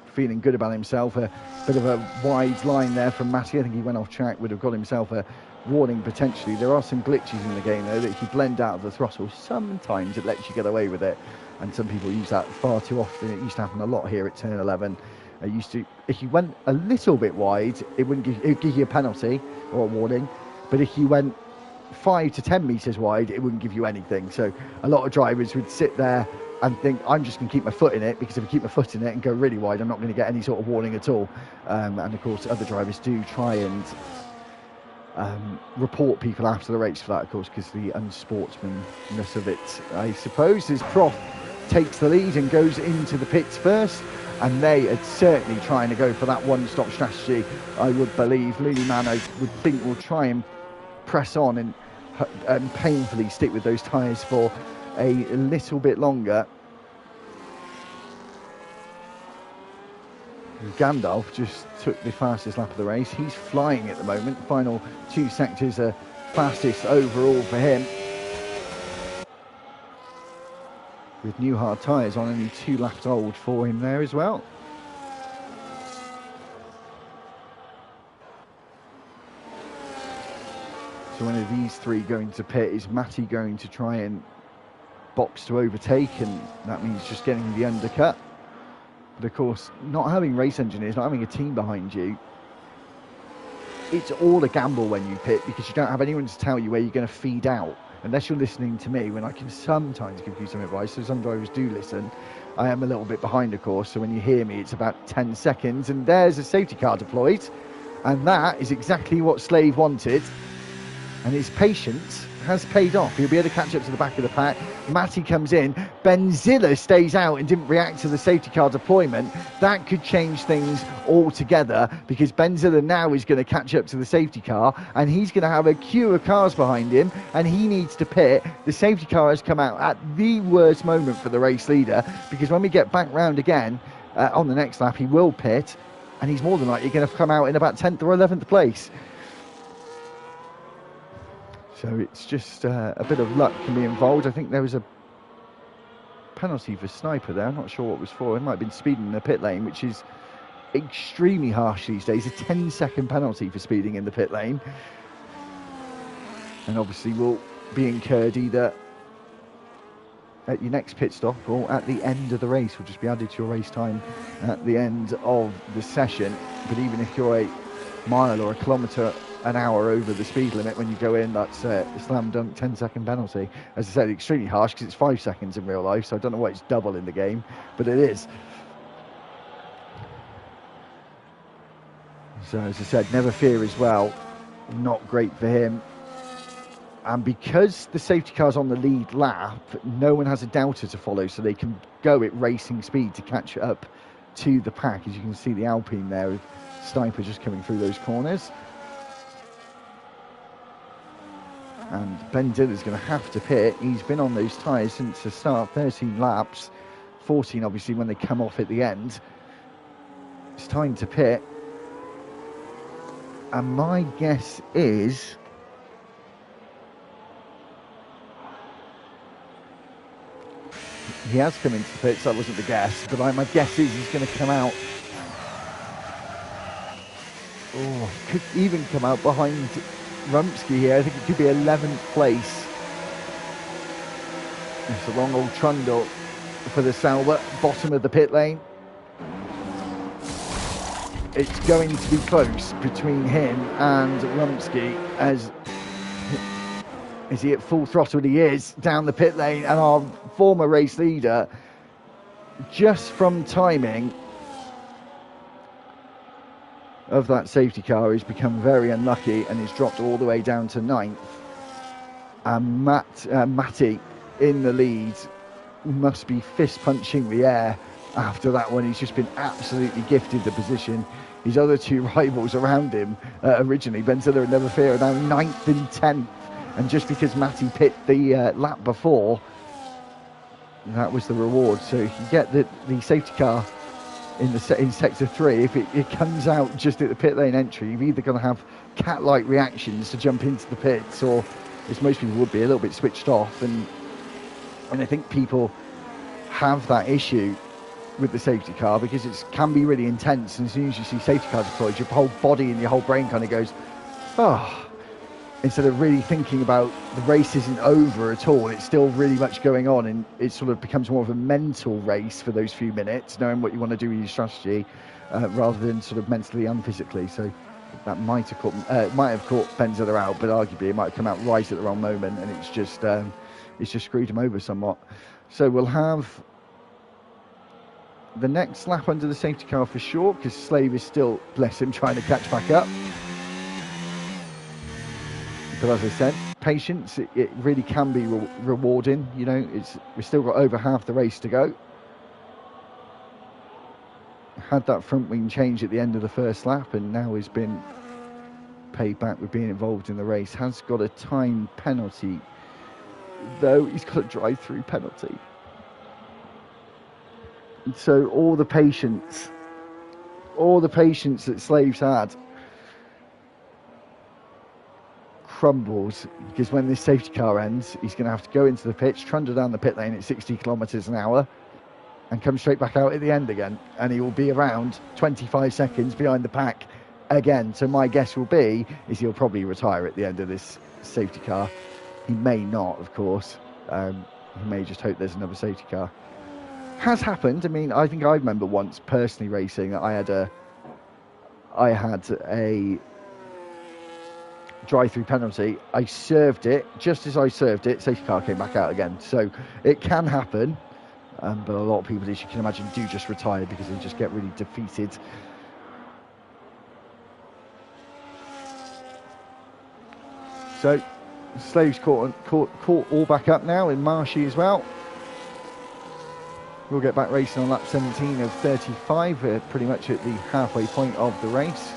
feeling good about himself. A bit of a wide line there from Matty. I think he went off track, would have got himself a warning potentially. There are some glitches in the game though, that if you blend out of the throttle, sometimes it lets you get away with it, and some people use that far too often. It used to happen a lot here at turn 11. It used to, if you went a little bit wide, it would give you a penalty or a warning, but if you went 5 to 10 metres wide, it wouldn't give you anything. So a lot of drivers would sit there and think, I'm just going to keep my foot in it, because if I keep my foot in it and go really wide, I'm not going to get any sort of warning at all. And of course other drivers do try and report people after the race for that, of course, because the unsportsmanness of it, I suppose. As Prof takes the lead and goes into the pits first, and they are certainly trying to go for that one-stop strategy, I would believe. Looney Man, I would think, will try and press on and painfully stick with those tyres for a little bit longer. Gandalf just took the fastest lap of the race. He's flying at the moment. The final two sectors are fastest overall for him. With new hard tyres on, only 2 laps old for him there as well. So one of these three going to pit. Is Matty going to try and box to overtake, and that means just getting the undercut? But of course, not having race engineers, not having a team behind you, it's all a gamble when you pit, because you don't have anyone to tell you where you're going to feed out, unless you're listening to me, when I can sometimes give you some advice. So some drivers do listen. I am a little bit behind, of course, so when you hear me, it's about 10 seconds, and there's a safety car deployed, and that is exactly what Slave wanted. And his patience has paid off. He'll be able to catch up to the back of the pack. Matty comes in. Benzilla stays out and didn't react to the safety car deployment. That could change things altogether, because Benzilla now is going to catch up to the safety car, and he's going to have a queue of cars behind him, and he needs to pit. The safety car has come out at the worst moment for the race leader, because when we get back round again on the next lap, he will pit, and he's more than likely going to come out in about 10th or 11th place. So it's just a bit of luck can be involved. I think there was a penalty for Sniper there. I'm not sure what it was for. It might have been speeding in the pit lane, which is extremely harsh these days. A 10-second penalty for speeding in the pit lane. And obviously will be incurred either at your next pit stop or at the end of the race. Will just be added to your race time at the end of the session. But even if you're a mile or a kilometre an hour over the speed limit when you go in, that's a slam dunk 10-second penalty. As I said, extremely harsh, because it's 5 seconds in real life, so I don't know why it's double in the game, but it is. So as I said, Never Fear as well, not great for him. And because the safety car's on the lead lap, no one has a doubter to follow, so they can go at racing speed to catch up to the pack. As you can see, the Alpine there with Sniper just coming through those corners. And Benzilla's going to have to pit. He's been on those tyres since the start, 13 laps, 14 obviously when they come off at the end. It's time to pit. And my guess is he has come into the pits. That wasn't the guess, but my guess is he's going to come out. Oh, could even come out behind Rumsky here. I think it could be 11th place. It's a long old trundle for the Sauber, bottom of the pit lane. It's going to be close between him and Rumsky, as is he at full throttle? He is down the pit lane, and our former race leader, just from timing, of that safety car has become very unlucky and is dropped all the way down to 9th. And Matty in the lead must be fist punching the air after that one. He's just been absolutely gifted the position. His other two rivals around him, originally Benzilla and Never Fear, are now 9th and 10th. And just because Matty pit the lap before, that was the reward. So you get the safety car in sector 3. If it comes out just at the pit lane entry, you're either going to have cat-like reactions to jump into the pits, or, as most people would be, a little bit switched off. And I think people have that issue with the safety car because it can be really intense, and as soon as you see safety car deployed, your whole body and your whole brain kind of goes, oh, instead of really thinking about the race isn't over at all. It's still really much going on, and it sort of becomes more of a mental race for those few minutes, knowing what you want to do with your strategy, rather than sort of mentally and physically. So that might have caught Benzilla out, but arguably it might have come out right at the wrong moment, and it's just screwed him over somewhat. So we'll have the next lap under the safety car for sure, because Slave is still, bless him, trying to catch back up. But as I said, patience, it really can be rewarding. You know, we've still got over half the race to go. Had that front wing change at the end of the first lap, and now has been paid back with being involved in the race. Has got a time penalty, though. He's got a drive-through penalty. And so all the patience that Slave's had crumbles, because when this safety car ends, he's going to have to go into the pits, trundle down the pit lane at 60 kilometres an hour and come straight back out at the end again, and he will be around 25 seconds behind the pack again. So my guess will be is he'll probably retire at the end of this safety car. He may not, of course. He may just hope there's another safety car. Has happened. I mean, I think I remember once personally racing that I had a drive-through penalty. I served it. Just as I served it, safety car came back out again. So it can happen, but a lot of people, as you can imagine, do just retire because they just get really defeated. So Slave's caught all back up now, in Marshy as well. We'll get back racing on lap 17 of 35, pretty much at the halfway point of the race.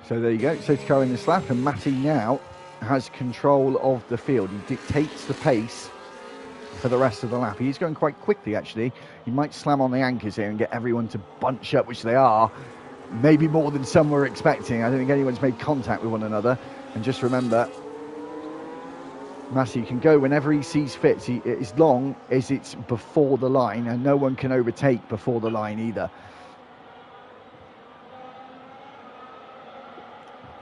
So there you go, safety car in this lap, and Matty now has control of the field. He dictates the pace for the rest of the lap. He's going quite quickly, actually. He might slam on the anchors here and get everyone to bunch up, which they are. Maybe more than some were expecting. I don't think anyone's made contact with one another. And just remember, Matty can go whenever he sees fit, as long as it's before the line, and no one can overtake before the line either.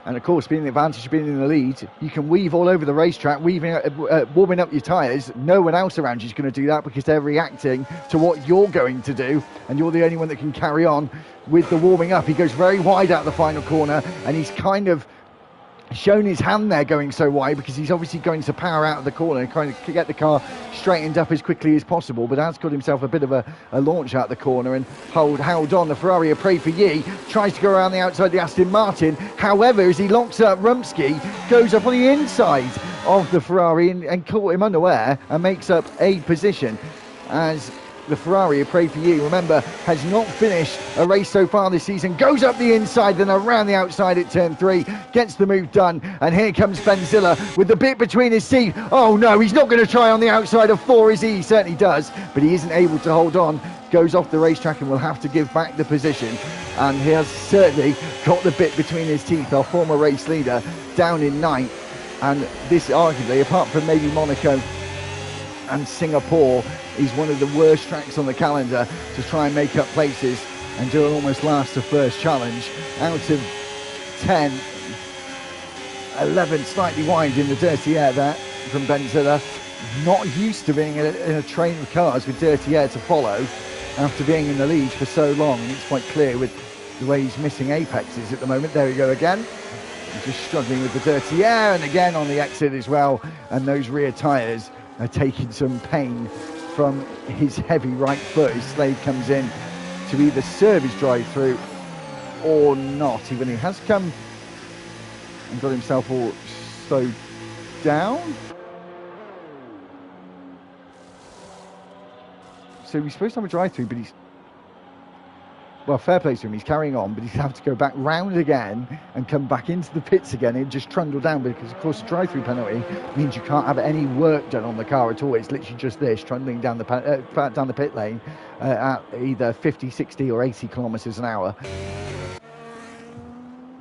And of course, being the advantage of being in the lead, you can weave all over the racetrack, warming up your tyres. No one else around you is going to do that because they're reacting to what you're going to do, and you're the only one that can carry on with the warming up. He goes very wide out the final corner, and he's kind of shown his hand there going so wide because he's obviously going to power out of the corner and kind of get the car straightened up as quickly as possible, but has got himself a bit of a launch out the corner and held on. The Ferrari, a pray for ye, tries to go around the outside the Aston Martin. However, as he locks up Rumsky, goes up on the inside of the Ferrari and caught him unaware and makes up a position. As the Ferrari, a pray for you, remember, has not finished a race so far this season, goes up the inside, then around the outside at turn 3, gets the move done, and here comes Benzilla with the bit between his teeth. Oh no, he's not going to try on the outside of 4, is he? He certainly does, but he isn't able to hold on, goes off the racetrack and will have to give back the position, and he has certainly got the bit between his teeth, our former race leader, down in 9th, and this arguably, apart from maybe Monaco and Singapore, is one of the worst tracks on the calendar to try and make up places and do an almost last to first challenge. Out of 10, 11 slightly wide in the dirty air there from Benzilla. Not used to being in a train of cars with dirty air to follow after being in the lead for so long. And it's quite clear with the way he's missing apexes at the moment. There we go again. He's just struggling with the dirty air, and again on the exit as well. And those rear tyres are taking some pain from his heavy right foot. His Slade comes in to either serve his drive-through or not. Even he has come and got himself all slowed down. So he's supposed to have a drive-through, but he's, well, fair play to him, he's carrying on, but he's going to have to go back round again and come back into the pits again and just trundle down, because of course a drive-through penalty means you can't have any work done on the car at all. It's literally just this, trundling down the pit lane at either 50, 60 or 80 kilometres an hour,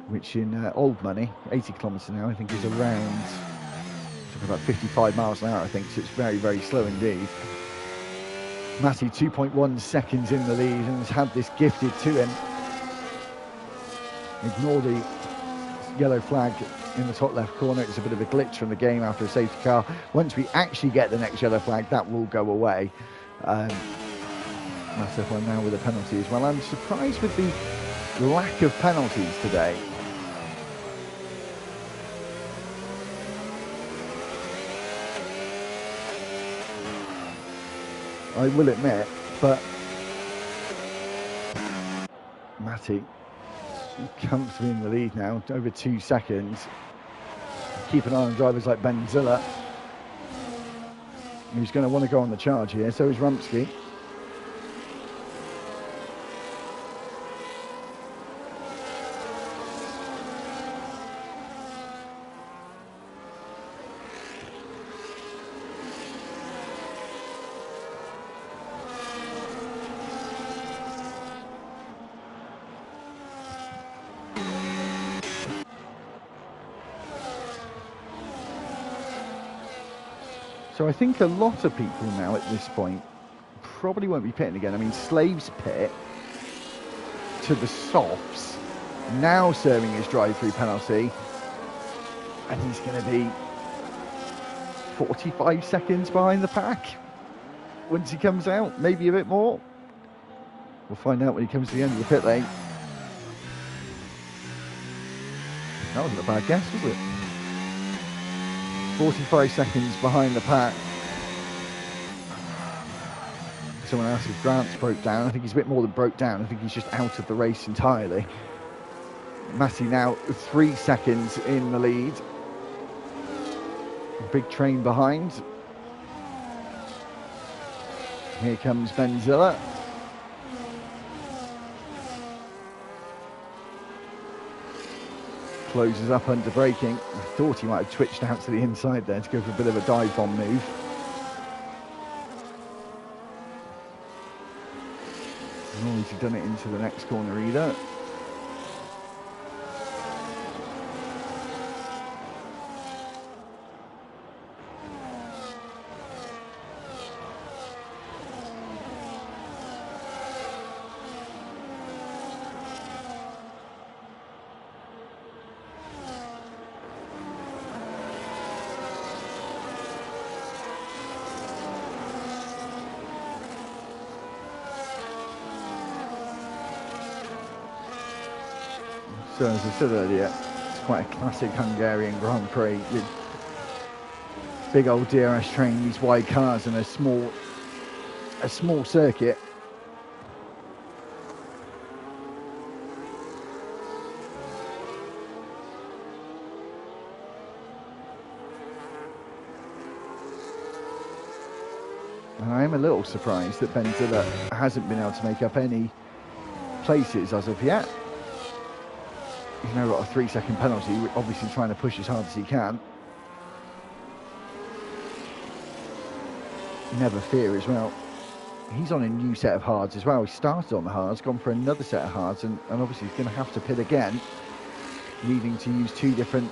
which in old money, 80 kilometres an hour I think is around about 55 miles an hour, I think, so it's very, very slow indeed. Matty 2.1 seconds in the lead and has had this gifted to him. Ignore the yellow flag in the top left corner. It's a bit of a glitch from the game after a safety car. Once we actually get the next yellow flag, that will go away. That's F1 now with a penalty as well. I'm surprised with the lack of penalties today. I will admit, but Matty comfortably in the lead now, over 2 seconds. Keep an eye on drivers like Benzilla, who's going to want to go on the charge here. So is Rumsky. So I think a lot of people now at this point probably won't be pitting again. I mean, Slave's pit to the softs, now serving his drive-through penalty, and he's going to be 45 seconds behind the pack once he comes out, maybe a bit more. We'll find out when he comes to the end of the pit lane. That wasn't a bad guess, was it? 45 seconds behind the pack. Someone else, if Grant's broke down, I think he's a bit more than broke down. I think he's just out of the race entirely. Matty now 3 seconds in the lead. Big train behind. Here comes Benzilla. Closes up under braking. I thought he might have twitched out to the inside there to go for a bit of a dive bomb move. Nor has he done it into the next corner either. So as I said earlier, it's quite a classic Hungarian Grand Prix with big old DRS train, these wide cars, and a small circuit. And I am a little surprised that Benzilla hasn't been able to make up any places as of yet. He's now got a 3-second penalty, obviously trying to push as hard as he can. Never fear as well. He's on a new set of hards as well. He started on the hards, gone for another set of hards, and obviously he's going to have to pit again, needing to use 2 different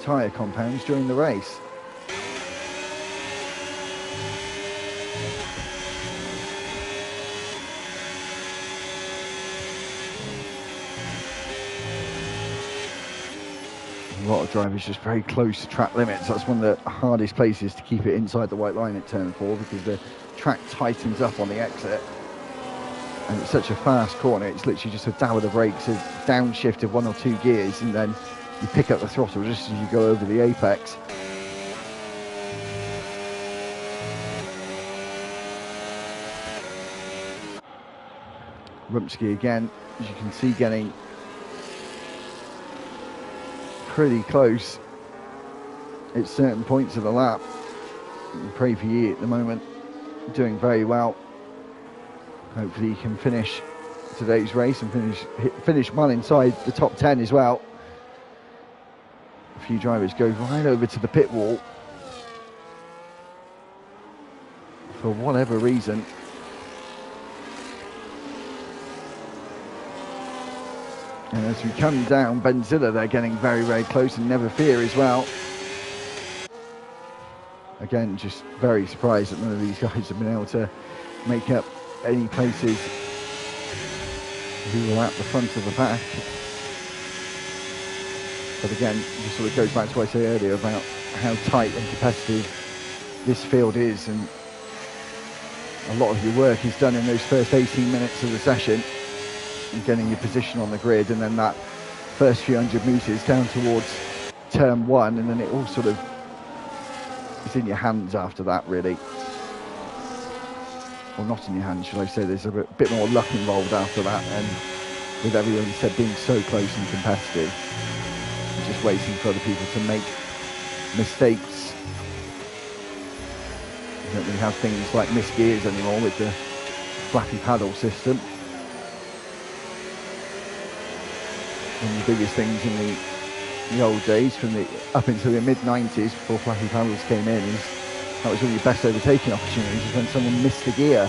tyre compounds during the race. A lot of drivers just very close to track limits. That's one of the hardest places to keep it inside the white line at turn 4, because the track tightens up on the exit. and it's such a fast corner. It's literally just a dab of the brakes, a downshift of 1 or 2 gears, and then you pick up the throttle just as you go over the apex. Rumsky again, as you can see, getting pretty close at certain points of the lap. Pray for you at the moment, doing very well. Hopefully he can finish today's race and finish well inside the top 10 as well. A few drivers go right over to the pit wall for whatever reason. And as we come down, Benzilla, they're getting very, very close, and Never Fear as well. Again, just very surprised that none of these guys have been able to make up any places who were at the front of the pack. But again, just sort of goes back to what I said earlier about how tight and competitive this field is, and a lot of your work is done in those first 18 minutes of the session, and getting your position on the grid, and then that first few hundred metres down towards turn 1, and then it all sort of is in your hands after that, really. Well, not in your hands, should I say. There's a bit more luck involved after that, and with everyone said being so close and competitive, just waiting for other people to make mistakes. You don't really have things like missed gears anymore with the flappy paddle system. One of the biggest things in the old days, from up into the mid-90s, before flappy paddles came in, is that was one of your best overtaking opportunities, is when someone missed a gear.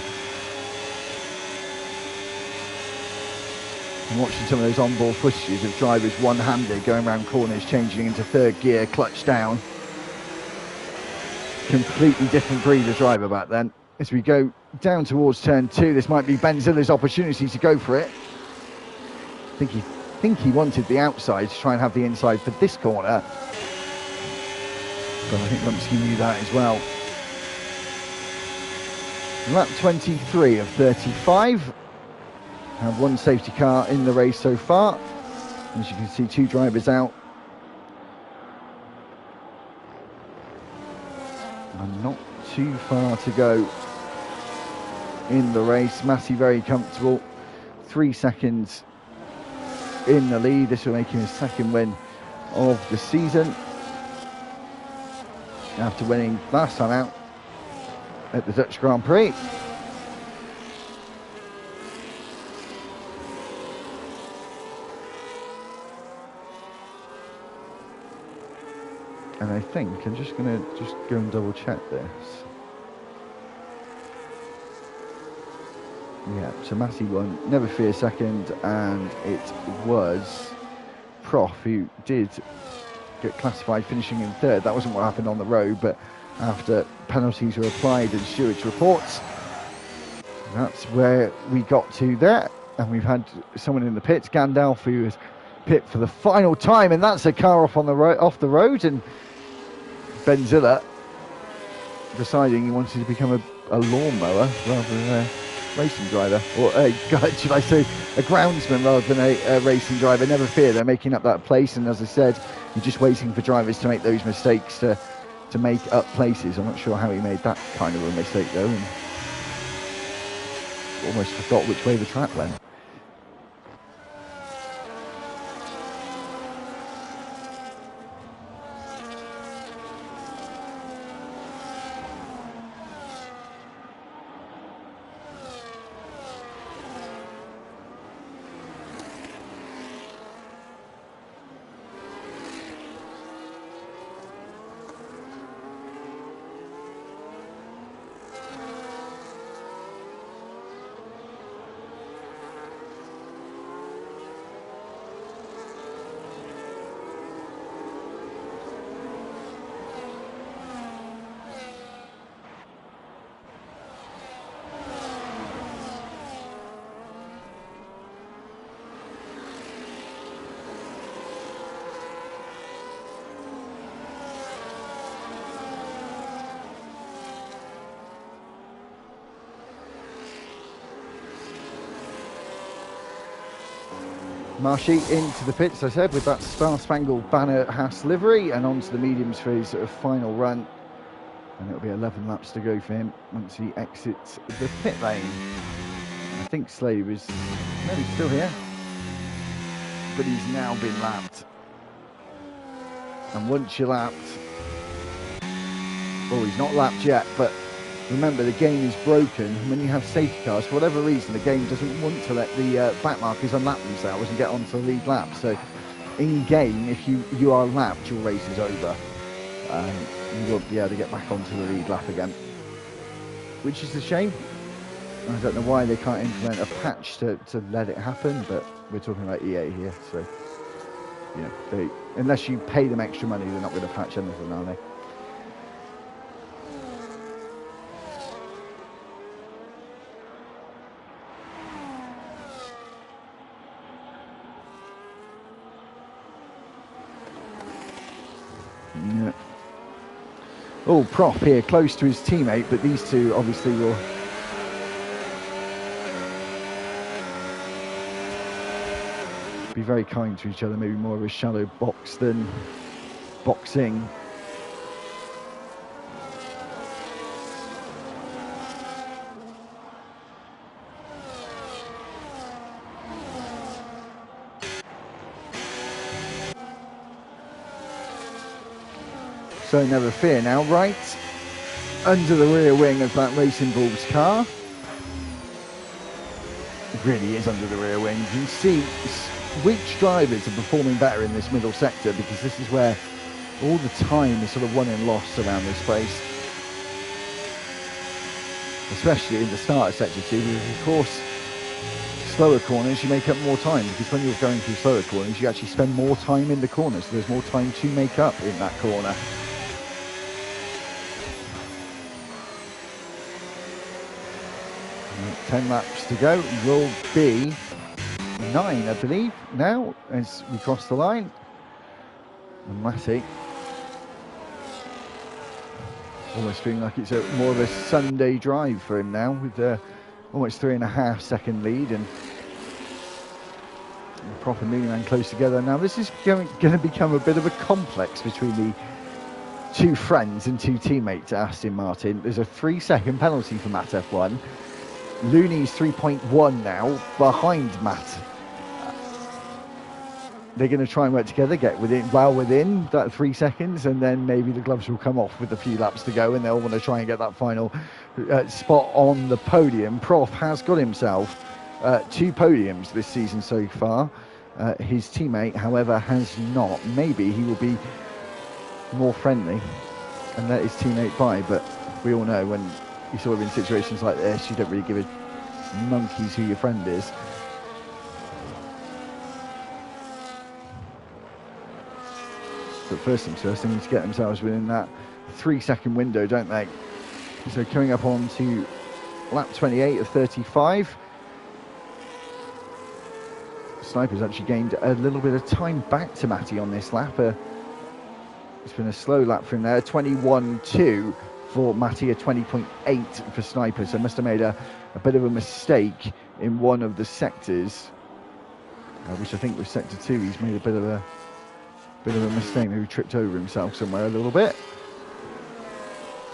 And watching some of those onboard footages of drivers one-handed going around corners, changing into third gear, clutch down. Completely different breed of driver back then. As we go down towards turn 2, this might be Benzilla's opportunity to go for it. I think he wanted the outside to try and have the inside for this corner, but I think Rumsky knew that as well. Lap 23 of 35. Have one safety car in the race so far. As you can see, 2 drivers out. And not too far to go in the race. Massey very comfortable. 3 seconds in the lead. This will make him his second win of the season, after winning last time out at the Dutch Grand Prix. And I think I'm just going to go and double check this. Yeah, so Massey won, Never Fear second, and it was Prof who did get classified, finishing in third. That wasn't what happened on the road, but after penalties were applied and stewards' reports, that's where we got to there. And we've had someone in the pits, Gandalf, who has pit for the final time, and that's a car off the road, and Benzilla deciding he wanted to become a lawnmower rather than a racing driver, or should I say a groundsman rather than a racing driver. Never Fear, they're making up that place, and as I said, you're just waiting for drivers to make those mistakes to make up places. I'm not sure how he made that kind of a mistake though, and almost forgot which way the track went. Marshy into the pits, as I said, with that Star Spangled Banner Haas livery, and onto the mediums for his final run. And it'll be 11 laps to go for him once he exits the pit lane. I think Slade is maybe still here, but he's now been lapped. And once you're lapped, well, he's not lapped yet, but remember, the game is broken. When you have safety cars, for whatever reason, the game doesn't want to let the back markers unlap themselves and get onto the lead lap. So in game, if you are lapped, your race is over. You won't be able to get back onto the lead lap again, which is a shame. I don't know why they can't implement a patch to let it happen, but we're talking about EA here, so you know, unless you pay them extra money, they're not going to patch anything, are they? Yeah. Oh, Prop here, close to his teammate, but these two obviously will be very kind to each other, maybe more of a shallow box than boxing. So never fear now, right under the rear wing of that Racing Bulls car. It really is under the rear wing. You can see which drivers are performing better in this middle sector, because this is where all the time is sort of won and lost around this place. Especially in the starter sector too, because of course slower corners you make up more time, because when you're going through slower corners you actually spend more time in the corner, so there's more time to make up in that corner. 10 laps to go, will be 9 I believe now as we cross the line. And Matty almost feeling like it's more of a Sunday drive for him now, with almost 3.5 second lead, and Prop and Newman close together. Now this is going to become a bit of a complex between the two friends and two teammates at Aston Martin. There's a 3-second penalty for Matt F1. Looney's 3.1 now behind Matt. They're going to try and work together, get well within that 3 seconds, and then maybe the gloves will come off with a few laps to go, and they'll want to try and get that final spot on the podium. Prof has got himself 2 podiums this season so far. His teammate, however, has not. Maybe he will be more friendly and let his teammate by, but we all know when you're sort of in situations like this, you don't really give a monkeys who your friend is. But first things first, they need to get themselves within that 3-second window, don't they? So coming up on to lap 28 of 35. Sniper's actually gained a little bit of time back to Matty on this lap. It's been a slow lap for him there. 21.2 for Matty, a 20.8 for Sniper. So must have made a bit of a mistake in one of the sectors, which I think was sector 2. He's made a bit of a mistake. Maybe tripped over himself somewhere a little bit.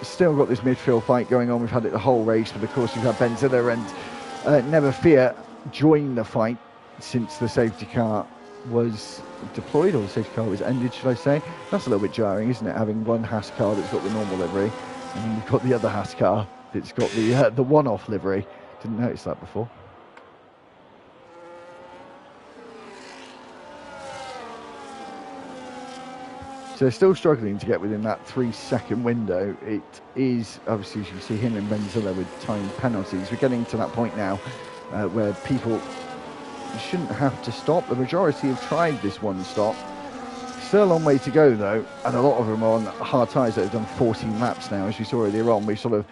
Still got this midfield fight going on. We've had it the whole race, but of course we've had Benzilla and Never Fear join the fight since the safety car was deployed, or the safety car was ended, should I say. That's a little bit jarring, isn't it, having one Haas car that's got the normal livery, and then you've got the other Haas car that's got the one-off livery. Didn't notice that before. So they're still struggling to get within that 3-second window. It is, obviously, as you can see him and Benzilla with time penalties. We're getting to that point now where people shouldn't have to stop. The majority have tried this one stop. Still a long way to go though, and a lot of them are on hard tyres that have done 14 laps now. As we saw earlier on, we sort of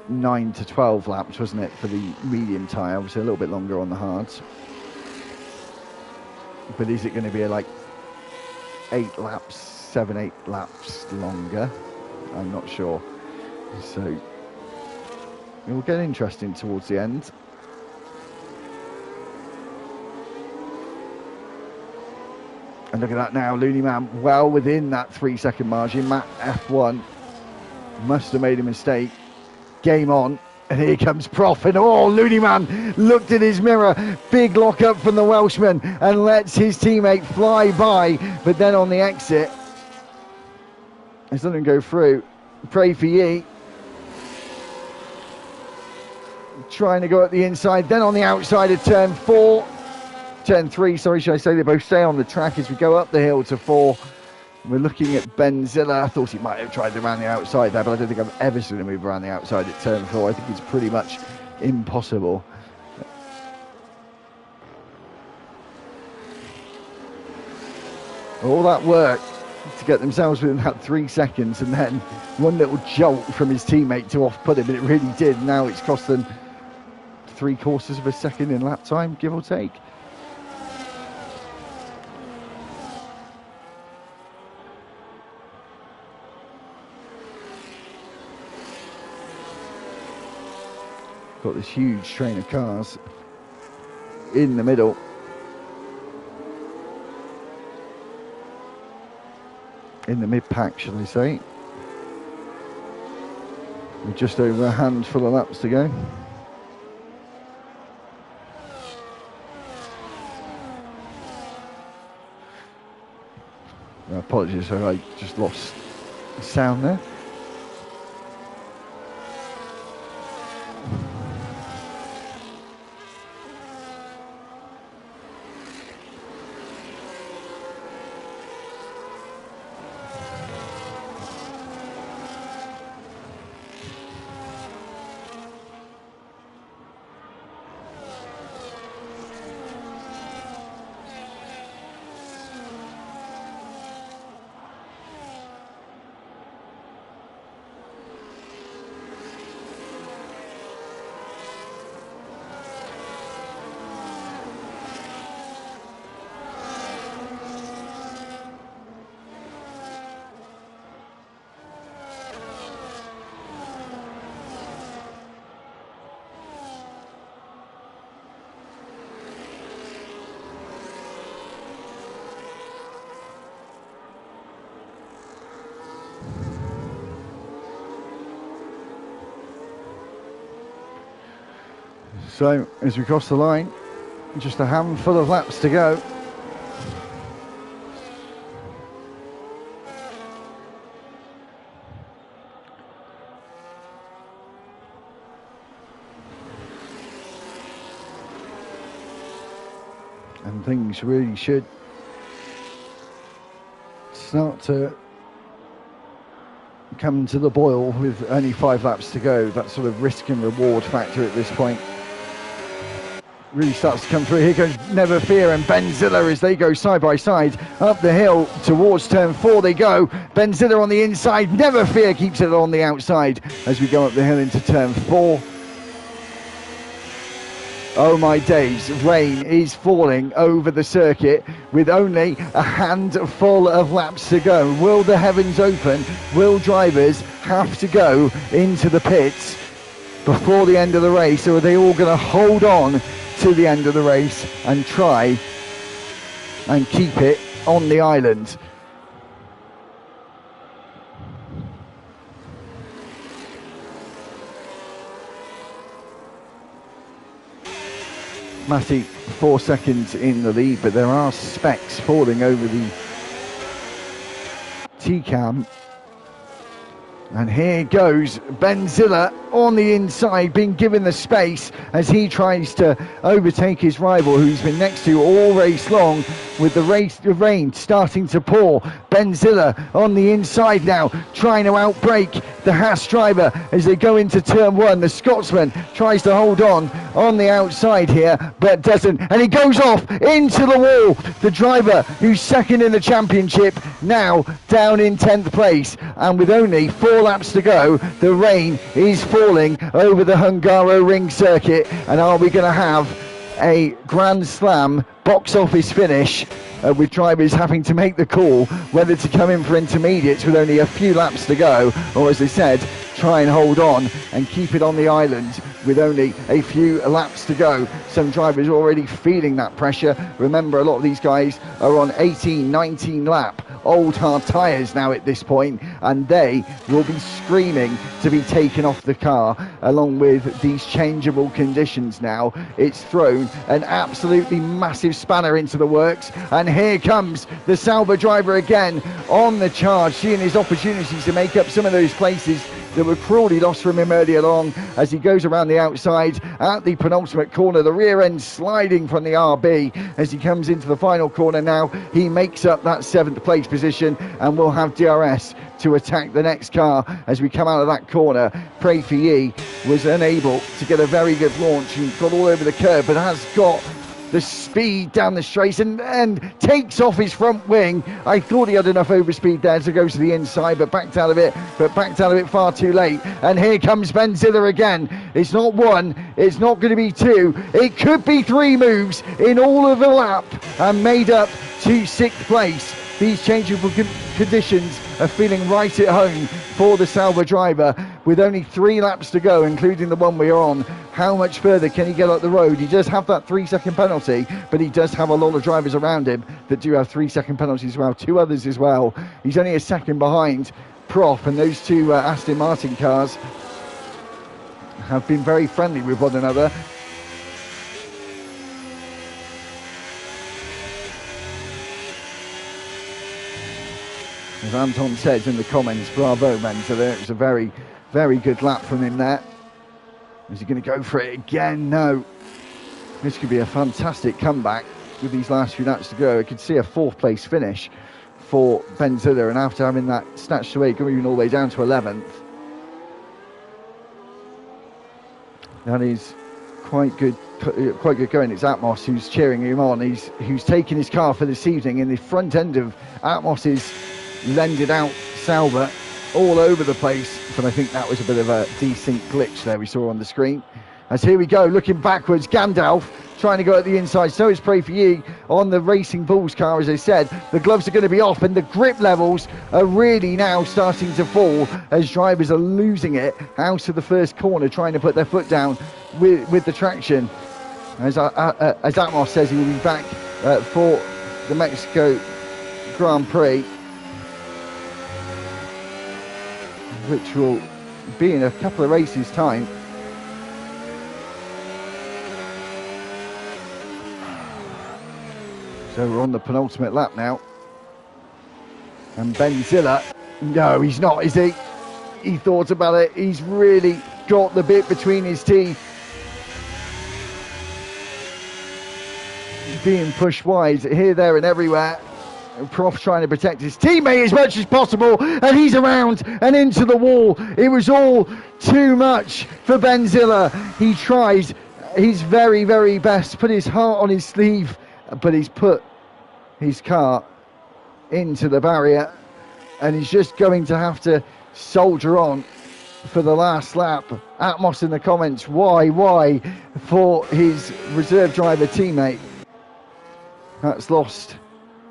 9 to 12 laps, wasn't it, for the medium tyre? Obviously a little bit longer on the hards. But is it going to be like 8 laps, 7, 8 laps longer? I'm not sure. So it will get interesting towards the end. And look at that now, Looney Man well within that 3-second margin. Matt F1 must have made a mistake. Game on. And here comes Prof, and Looney Man looked at his mirror. Big lock up from the Welshman and lets his teammate fly by. But then on the exit, it doesn't go through. Pray for ye. Trying to go at the inside, then on the outside of turn 3, sorry, should I say. They both stay on the track as we go up the hill to 4. We're looking at Benzilla. I thought he might have tried around the outside there, but I don't think I've ever seen him move around the outside at turn 4. I think it's pretty much impossible. All that work to get themselves within that 3 seconds, and then one little jolt from his teammate to off-put him, but it really did. Now it's cost them 3/4 of a second in lap time, give or take. Got this huge train of cars in the middle. In the mid-pack, shall I say. With just over a handful of laps to go. Apologies, I just lost sound there. So, as we cross the line, just a handful of laps to go. And things really should start to come to the boil with only 5 laps to go. That sort of risk and reward factor at this point really starts to come through. Here goes Never Fear and Benzilla as they go side by side up the hill towards turn 4 they go. Benzilla on the inside, Never Fear keeps it on the outside as we go up the hill into turn 4. Oh my days, rain is falling over the circuit with only a handful of laps to go. Will the heavens open? Will drivers have to go into the pits before the end of the race, or are they all going to hold on to the end of the race and try and keep it on the island? Matty 4 seconds in the lead, but there are specks falling over the T-cam. And here goes Benzilla on the inside, being given the space as he tries to overtake his rival, who he's been next to all race long, with the rain starting to pour. Benzilla on the inside now, trying to outbrake the Haas driver as they go into turn 1. The Scotsman tries to hold on the outside here, but doesn't, and he goes off into the wall. The driver who's second in the championship now down in 10th place, and with only 4 laps to go, the rain is falling over the Hungary ring circuit. And are we going to have a Grand Slam box office finish, with drivers having to make the call whether to come in for intermediates with only a few laps to go, or, as I said, try and hold on and keep it on the island with only a few laps to go. Some drivers are already feeling that pressure. Remember, a lot of these guys are on 18, 19 lap old hard tyres now at this point, and they will be screaming to be taken off the car. Along with these changeable conditions now, it's thrown an absolutely massive spanner into the works, and here comes the Sauber driver again on the charge, seeing his opportunities to make up some of those places that were cruelly lost from him earlier on, as he goes around the outside at the penultimate corner, the rear end sliding from the RB as he comes into the final corner. Now he makes up that 7th place position, and we'll have DRS to attack the next car as we come out of that corner. Pray for Ye was unable to get a very good launch and got all over the curb, but has got the speed down the straight and takes off his front wing. I thought he had enough overspeed there to go to the inside, but backed out of it far too late. And here comes Benzilla again. It's not one, it's not going to be two, it could be 3 moves in all of the lap, and made up to 6th place. These changeable conditions are feeling right at home for the Sauber driver, with only 3 laps to go, including the one we're on. How much further can he get up the road? He does have that 3-second penalty, but he does have a lot of drivers around him that do have 3-second penalties as well. 2 others as well. He's only a second behind Prof, and those 2 Aston Martin cars have been very friendly with one another. As Anton says in the comments, bravo Benzilla, it was a very, very good lap from him there. Is he going to go for it again? No. This could be a fantastic comeback with these last few laps to go. I could see a 4th place finish for Benzilla, and after having that snatched away, going all the way down to 11th. That is quite good going. It's Atmos who's cheering him on. Who's taking his car for this evening, in the front end of Atmos's lended out Sauber all over the place, but I think that was a bit of a desync glitch there we saw on the screen. As here we go, looking backwards, Gandalf trying to go at the inside, so is Pray For Ye on the Racing Bulls car. As I said, the gloves are going to be off, and the grip levels are really now starting to fall as drivers are losing it out of the first corner, trying to put their foot down with the traction. As Atmos says, he will be back for the Mexico Grand Prix, which will be in a couple of races' time. So we're on the penultimate lap now. And Benzilla, no, he's not, is he? He thought about it. He's really got the bit between his teeth. Being pushed wide here, there and everywhere. Prof trying to protect his teammate as much as possible, and he's around and into the wall. It was all too much for Benzilla. He tried his very, very best to put his heart on his sleeve, but he's put his car into the barrier, and he's just going to have to soldier on for the last lap. Atmos in the comments, why for his reserve driver teammate that's lost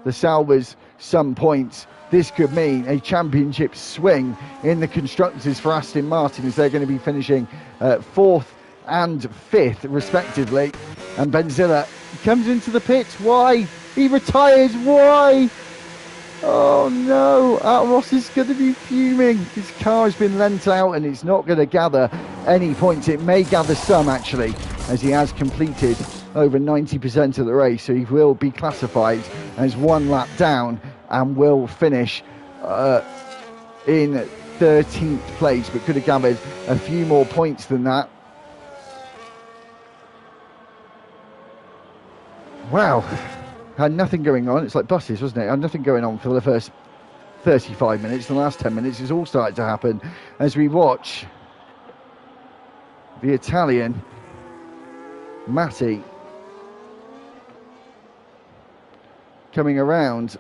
the Saubers some points. This could mean a championship swing in the constructors for Aston Martin, as they're going to be finishing 4th and 5th respectively. And Benzilla comes into the pits. Why? He retires. Why? Oh no, Atmos is going to be fuming. His car has been lent out and it's not going to gather any points. It may gather some actually, as he has completed over 90% of the race, so he will be classified as 1 lap down and will finish in 13th place, but could have gathered a few more points than that. Wow, had nothing going on. It's like buses, wasn't it? Had nothing going on for the first 35 minutes. The last 10 minutes has all started to happen as we watch the Italian Matti coming around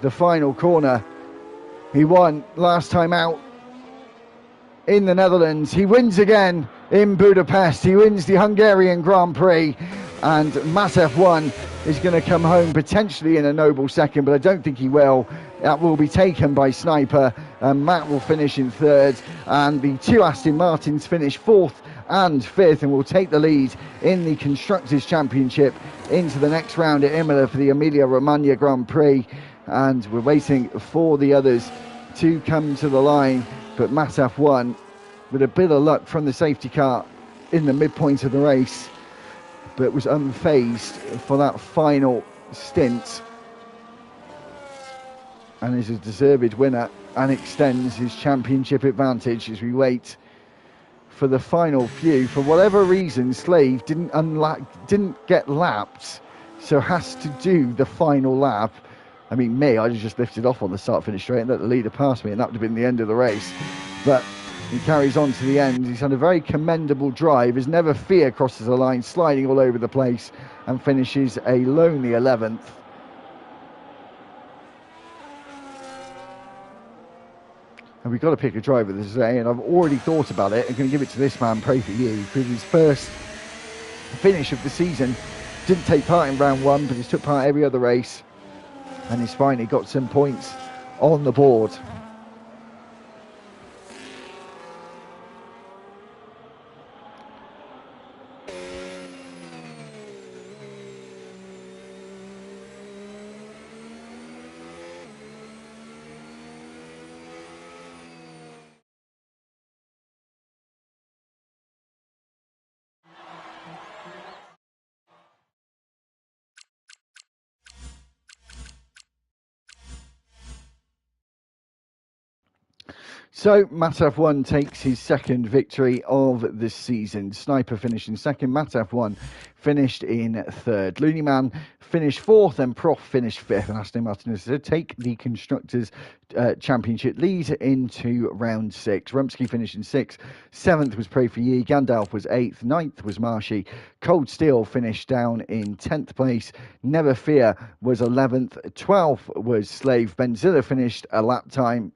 the final corner. He won last time out in the Netherlands. He wins again in Budapest. He wins the Hungarian Grand Prix. and Matt F1 is going to come home potentially in a noble second, but I don't think he will. That will be taken by Sniper, and Matt will finish in third, and the two Aston Martins finish fourth and fifth, and will take the lead in the Constructors' Championship into the next round at Imola for the Emilia-Romagna Grand Prix. And we're waiting for the others to come to the line, but Matt F1, with a bit of luck from the safety car in the midpoint of the race, but was unfazed for that final stint, and is a deserved winner and extends his championship advantage as we wait for the final few. For whatever reason, Slave didn't get lapped, so has to do the final lap. I mean, me, I just lifted off on the start-finish straight and let the leader pass me, and that would have been the end of the race. But he carries on to the end. He's had a very commendable drive. His Never Fear crosses the line, sliding all over the place, and finishes a lonely 11th. And we've got to pick a driver this day, and I've already thought about it. I'm going to give it to this man, Pray For You, because his first finish of the season, didn't take part in round one, but he's took part every other race, and he's finally got some points on the board. So Matt F1 takes his second victory of the season. Sniper finished in second, Matt F1 finished in third. Looney Man finished fourth, and Prof finished fifth, and Aston Martin take the Constructors' Championship lead into round six. Rumsky finished in sixth, seventh was Pray For Ye, Gandalf was eighth, ninth was Marshy, Cold Steel finished down in 10th place, Never Fear was 11th, 12th was Slave, Benzilla finished a lap down,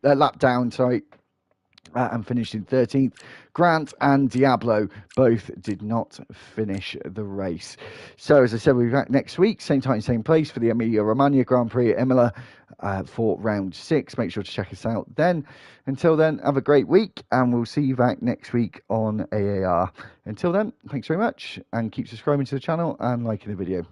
and finished in 13th. Grant and Diablo both did not finish the race. So, as I said, we'll be back next week, same time, same place, for the Emilia-Romagna Grand Prix at Imola for round six. Make sure to check us out then. Until then, have a great week, and we'll see you back next week on AAR. Until then, thanks very much, and keep subscribing to the channel and liking the video.